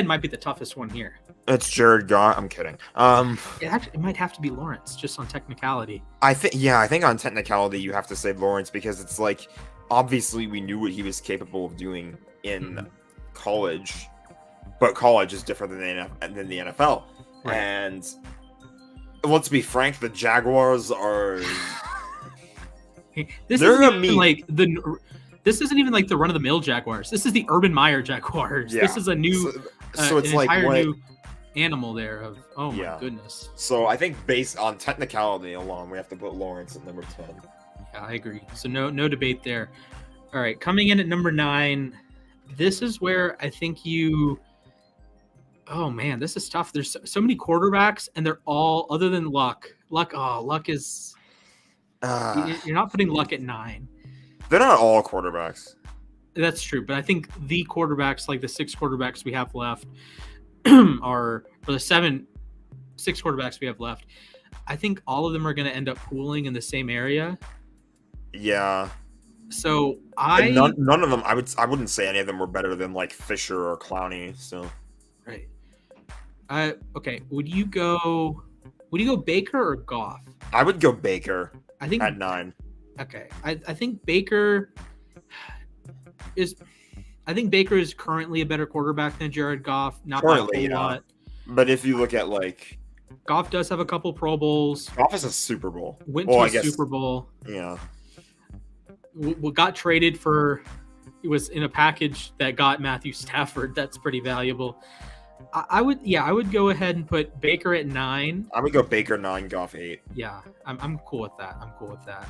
might be the toughest one here. It's Jared Goff. I'm kidding. It might have to be Lawrence, just on technicality. I think on technicality you have to say Lawrence because it's like obviously we knew what he was capable of doing in college, but college is different than the NFL. Right. And let's be frank, the Jaguars are. This isn't even like the run-of-the-mill Jaguars. This is the Urban Meyer Jaguars. Yeah. This is a new, so it's like new animal there. My goodness. So I think based on technicality alone, we have to put Lawrence at number 10. Yeah, I agree. So no debate there. All right, coming in at number 9. This is where I think you. Oh man, this is tough. There's so many quarterbacks, and they're all other than Luck. Luck is. You're not putting Luck at 9. They're not all quarterbacks. That's true, but I think the quarterbacks, like the 6 quarterbacks we have left, or the 6 quarterbacks we have left, I think all of them are going to end up pooling in the same area. Yeah. So none of them. I wouldn't say any of them were better than like Fisher or Clowney. So. Right. Okay. Would you go Baker or Goff? I would go Baker. I think at 9. Okay. I think Baker is currently a better quarterback than Jared Goff. Not by a whole lot. But if you look at like Goff does have a couple Pro Bowls. Goff is a Super Bowl. Went to a Super Bowl. Yeah. Got traded for. It was in a package that got Matthew Stafford. That's pretty valuable. I would go ahead and put Baker at 9. I would go Baker 9, Goff 8. Yeah, I'm cool with that.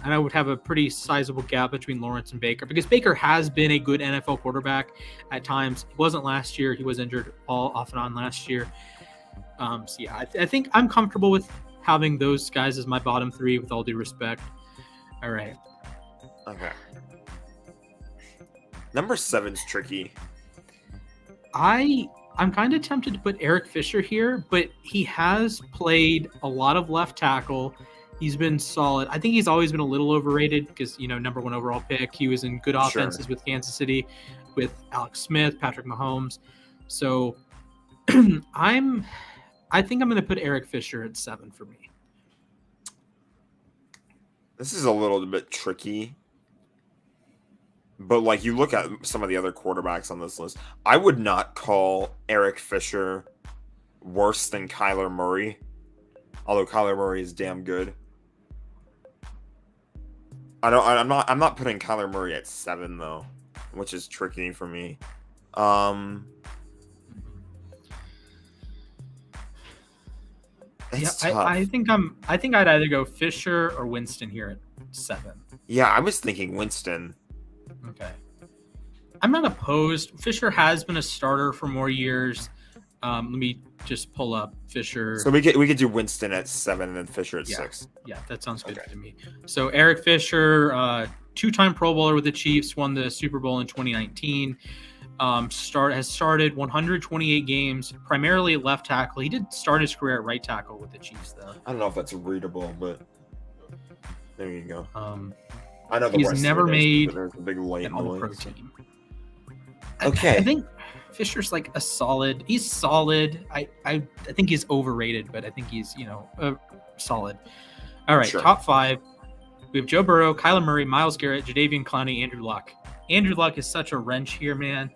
And I would have a pretty sizable gap between Lawrence and Baker because Baker has been a good NFL quarterback at times. He wasn't last year. He was injured all off and on last year. I think I'm comfortable with having those guys as my bottom 3 with all due respect. All right. Okay. Number 7's tricky. I'm kind of tempted to put Eric Fisher here, but he has played a lot of left tackle. He's been solid. I think he's always been a little overrated because, number 1 overall pick. He was in good offenses with Kansas City, with Alex Smith, Patrick Mahomes. So I think I'm going to put Eric Fisher at 7 for me. This is a little bit tricky. But, like, you look at some of the other quarterbacks on this list, I would not call Eric Fisher worse than Kyler Murray, although Kyler Murray is damn good. I'm not putting Kyler Murray at 7 though, which is tricky for me. Yeah, I think I'd either go Fisher or Winston here at 7. Yeah, I was thinking Winston. Okay. I'm not opposed. Fisher has been a starter for more years. Let me just pull up Fisher. So we could do Winston at 7 and then Fisher at 6. Yeah, that sounds good to me. So Eric Fisher, 2-time Pro Bowler with the Chiefs, won the Super Bowl in 2019. Has started 128 games, primarily at left tackle. He did start his career at right tackle with the Chiefs, though. I don't know if that's readable, but there you go. I know he's never made there's a big light an All-Pro team. Okay, I think Fisher's like a solid. He's solid. I think he's overrated, but I think he's solid. All right, top 5. We have Joe Burrow, Kyler Murray, Myles Garrett, Jadeveon Clowney, Andrew Luck. Andrew Luck is such a wrench here, man.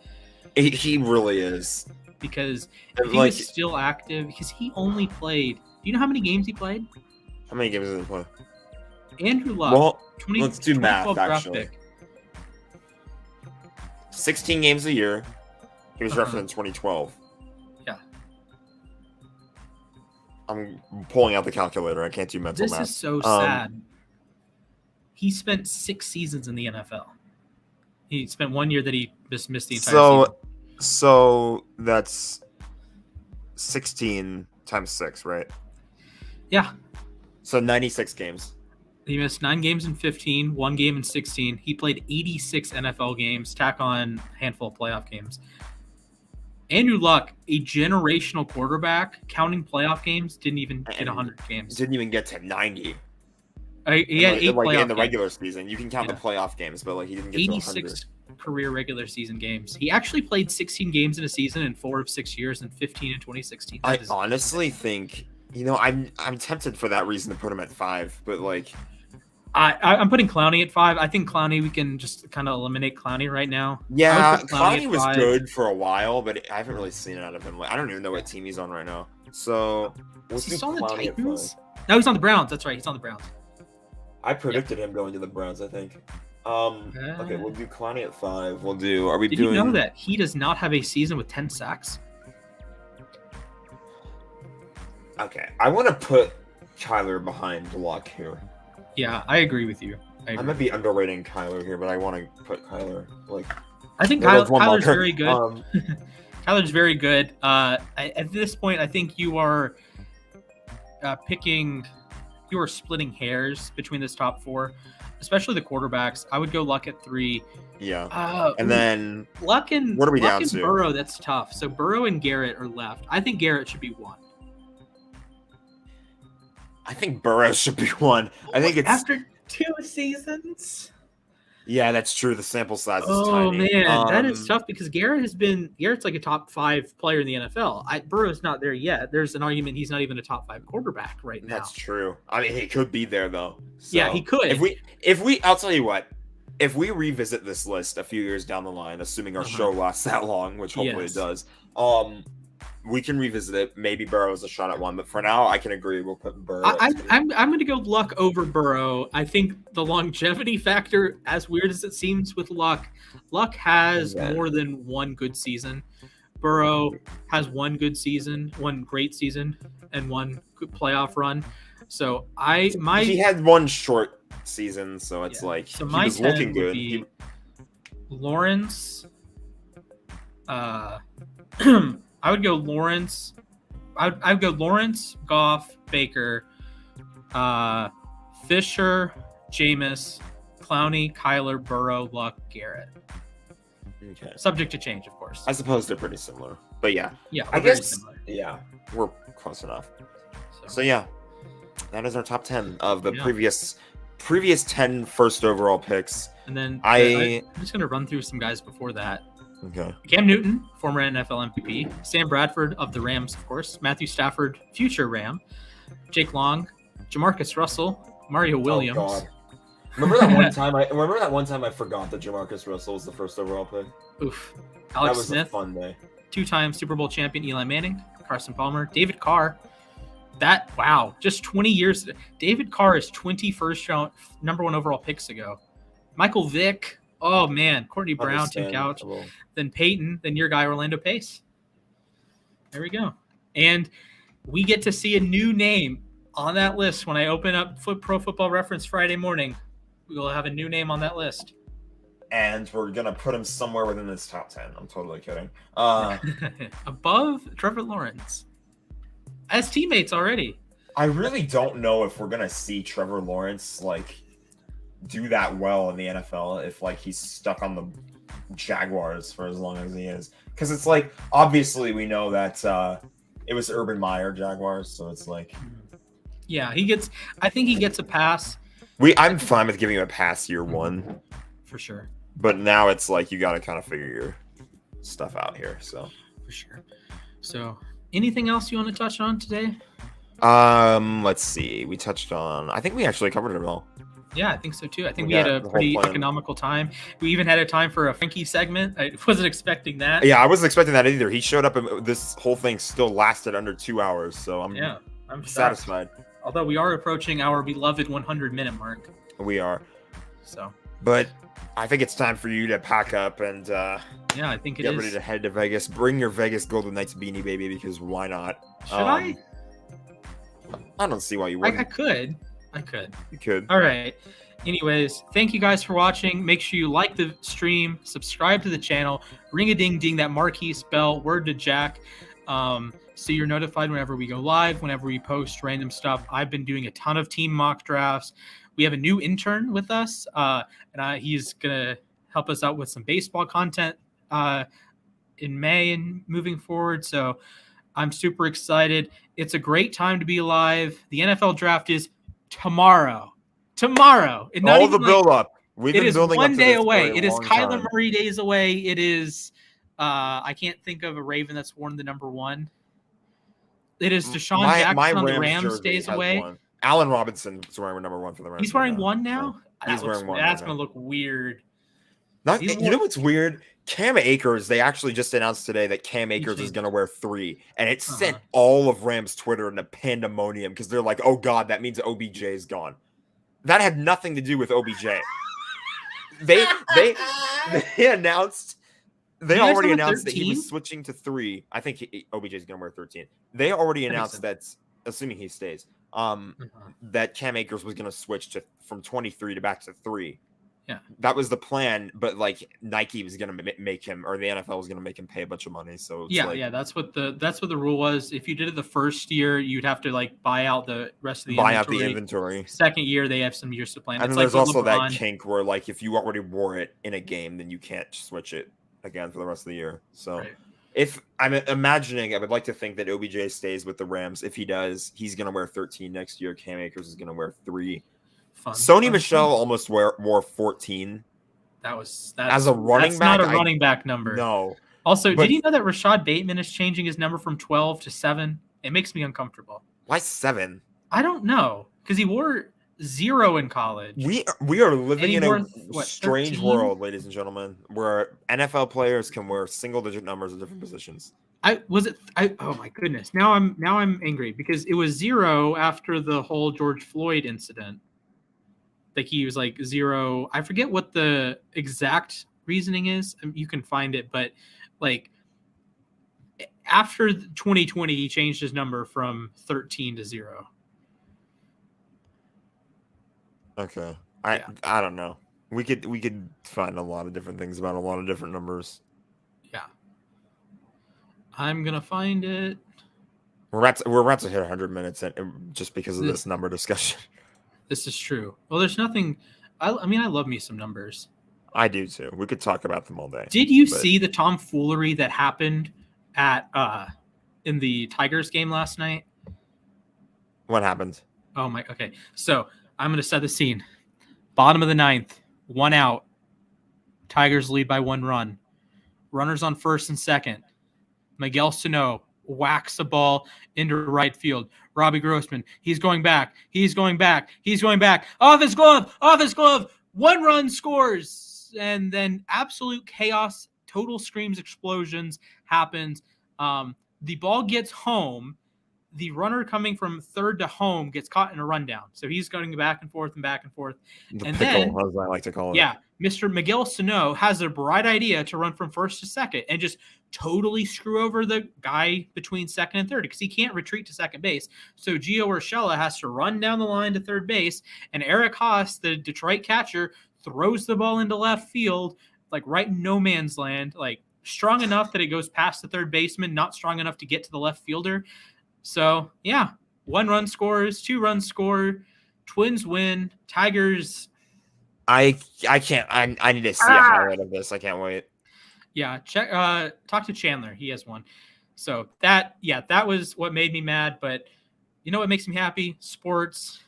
He really is. Because if he was still active, because he only played. Do you know how many games he played? How many games did he play? Andrew Luck. Well, let's do math, actually. Pick. 16 games a year. He was drafted in 2012. Yeah. I'm pulling out the calculator. I can't do mental math. This is so sad. He spent 6 seasons in the NFL. He spent 1 year that he just missed the entire season. So that's 16 times 6, right? Yeah. So 96 games. He missed 9 games in 15, 1 game in 16. He played 86 NFL games, tack on a handful of playoff games. Andrew Luck, a generational quarterback, counting playoff games, didn't even get 100 games. Didn't even get to 90. He had 8 playoff in the regular season. You can count the playoff games, but he didn't get 86 career regular season games. He actually played 16 games in a season in 4 of 6 years and 15 in 2016. I honestly think, I'm tempted for that reason to put him at 5, but I'm putting Clowney at 5. I think Clowney, we can just kind of eliminate Clowney right now. Yeah, Clowney was good for a while, but I haven't really seen it out of him. I don't even know what team he's on right now. So, is he still on the Titans? No, he's on the Browns. That's right. He's on the Browns. I predicted him going to the Browns, I think. Okay, we'll do Clowney at 5. Did you know that he does not have a season with 10 sacks? Okay, I want to put Kyler behind Luck here. Yeah, I agree with you. I might be underrating Kyler here, but I want to put Kyler I think Kyler's very good. Kyler's very good. At this point, I think you are splitting hairs between this top 4, especially the quarterbacks. I would go Luck at 3. Yeah. And then Luck and what are we Luck down and to? Burrow, that's tough. So Burrow and Garrett are left. I think Garrett should be 1. I think Burrow should be 1. I think it's after 2 seasons. Yeah, that's true. The sample size is tiny. Oh man, that is tough because Garrett's like a top 5 player in the NFL. Burrow's not there yet. There's an argument he's not even a top 5 quarterback right now. That's true. I mean, he could be there though. So yeah, he could. I'll tell you what. If we revisit this list a few years down the line, assuming our show lasts that long, which hopefully it does, we can revisit it. Maybe Burrow is a shot at 1, but for now, I can agree. We'll put Burrow. I'm going to go Luck over Burrow. I think the longevity factor, as weird as it seems with Luck has more than 1 good season. Burrow has 1 good season, 1 great season, and 1 good playoff run. So he had 1 short season, so it's he was looking good. Lawrence. I would go Lawrence. I'd go Lawrence, Goff, Baker, Fisher, Jameis, Clowney, Kyler, Burrow, Luck, Garrett. Okay. Subject to change, of course. I suppose they're pretty similar, but yeah. Yeah, I guess. Yeah, we're close enough. So yeah, that is our top 10 of the previous 10 first overall picks. And then I'm just gonna run through some guys before that. Okay. Cam Newton, former NFL MVP. Sam Bradford of the Rams, of course. Matthew Stafford, future Ram. Jake Long, Jamarcus Russell, Mario Williams, Remember that one time I forgot that Jamarcus Russell was the first overall pick? Oof. That Alex was Smith, a fun day. 2-time Super Bowl champion Eli Manning, Carson Palmer, David Carr. Just 20 years. David Carr is 21st round, number 1 overall picks ago. Michael Vick. Oh man, Courtney Brown, Tim Couch, then Peyton, then your guy Orlando Pace. There we go. And we get to see a new name on that list when I open up Pro Football Reference Friday morning. We will have a new name on that list. And we're going to put him somewhere within this top 10. I'm totally kidding. Above Trevor Lawrence. As teammates already. I really don't know if we're going to see Trevor Lawrence, do that well in the NFL if, he's stuck on the Jaguars for as long as he is. Because it's obviously we know that it was Urban Meyer Jaguars, so it's yeah, I think he gets a pass. I'm fine with giving him a pass year 1. For sure. But now it's you got to kind of figure your stuff out here, so. For sure. So, anything else you want to touch on today? Let's see. We touched on, I think we actually covered it all. Yeah, I think so too. I think we had a pretty economical time. We even had a time for a Frankie segment. I wasn't expecting that. Yeah, I wasn't expecting that either. He showed up and this whole thing still lasted under 2 hours. So I'm satisfied. Although we are approaching our beloved 100-minute mark. We are. So. But I think it's time for you to pack up and yeah, I think get ready to head to Vegas. Bring your Vegas Golden Knights beanie, baby, because why not? Should I? I don't see why you wouldn't. I could. You could. All right. Anyways, thank you guys for watching. Make sure you like the stream, subscribe to the channel, ring a ding ding, that marquee bell, word to Jack, so you're notified whenever we go live, whenever we post random stuff. I've been doing a ton of team mock drafts. We have a new intern with us, and he's gonna help us out with some baseball content in May and moving forward. So I'm super excited. It's a great time to be alive. The NFL draft is tomorrow. And all the build up. We've been building up to this. It is 1 day away. It is Kyler Murray days away. It is I can't think of a Raven that's worn the number 1. It is Deshaun Jackson on the Rams days away. Allen Robinson is wearing number 1 for the Rams. He's wearing 1 now? He's wearing 1. That's going to look weird. You know what's weird? Cam Akers, they actually just announced today that Cam Akers is going to wear 3. And it sent all of Rams Twitter into pandemonium because they're like, oh, God, that means OBJ is gone. That had nothing to do with OBJ. They announced They already announced that he was switching to 3. I think OBJ is going to wear 13. They already announced that, assuming he stays, that Cam Akers was going to switch from 23 to back to 3. Yeah, that was the plan. But like Nike was going to make him, or the NFL was going to make him pay a bunch of money. So it's that's what the rule was. If you did it the first year, you'd have to like buy out the rest of the inventory. Second year, they have some years to plan. And then there's also that kink where like if you already wore it in a game, then you can't switch it again for the rest of the year. So if I'm imagining, I would like to think that OBJ stays with the Rams. If he does, he's going to wear 13 next year. Cam Akers is going to wear 3. Sony Michel almost wore 14. That's as a running back. Not a running back number. No. Also, did you know that Rashad Bateman is changing his number from 12 to 7? It makes me uncomfortable. Why 7? I don't know, because he wore 0 in college. We are living in a strange world, ladies and gentlemen, where NFL players can wear single-digit numbers at different positions. Oh my goodness! Now I'm angry because it was 0 after the whole George Floyd incident. Like he was like 0. I forget what the exact reasoning is. You can find it, but like after 2020, he changed his number from 13 to 0. Okay. I don't know. We could find a lot of different things about a lot of different numbers. Yeah. I'm going to find it. We're about to hit 100 minutes just because of this number discussion. This is true. Well, there's nothing. I mean, I love me some numbers. I do too. We could talk about them all day. Did you see the tomfoolery that happened at in the Tigers game last night? What happened? Oh my. Okay. So I'm going to set the scene. Bottom of the 9th, 1 out. Tigers lead by 1 run. Runners on first and second. Miguel Sano whacks a ball into right field. Robbie Grossman, he's going back. Off his glove. 1 run scores. And then absolute chaos, total screams, explosions happens. The ball gets home. The runner coming from third to home gets caught in a rundown. So he's going back and forth. The and pickle, then, as I like to call it. Yeah, Mr. Miguel Sano has a bright idea to run from first to second and just totally screw over the guy between second and third because he can't retreat to second base. So Gio Urshela has to run down the line to third base, and Eric Haas, the Detroit catcher, throws the ball into left field, like right in no man's land, like strong enough that it goes past the third baseman, not strong enough to get to the left fielder. So, yeah, 1 run scores, 2 runs score, Twins win, Tigers. I can't. I need to see a highlight of this. I can't wait. Yeah, talk to Chandler. He has one. So that was what made me mad. But you know what makes me happy? Sports.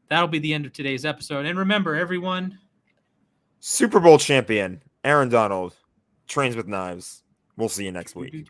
That'll be the end of today's episode. And remember, everyone, Super Bowl champion Aaron Donald trains with knives. We'll see you next week.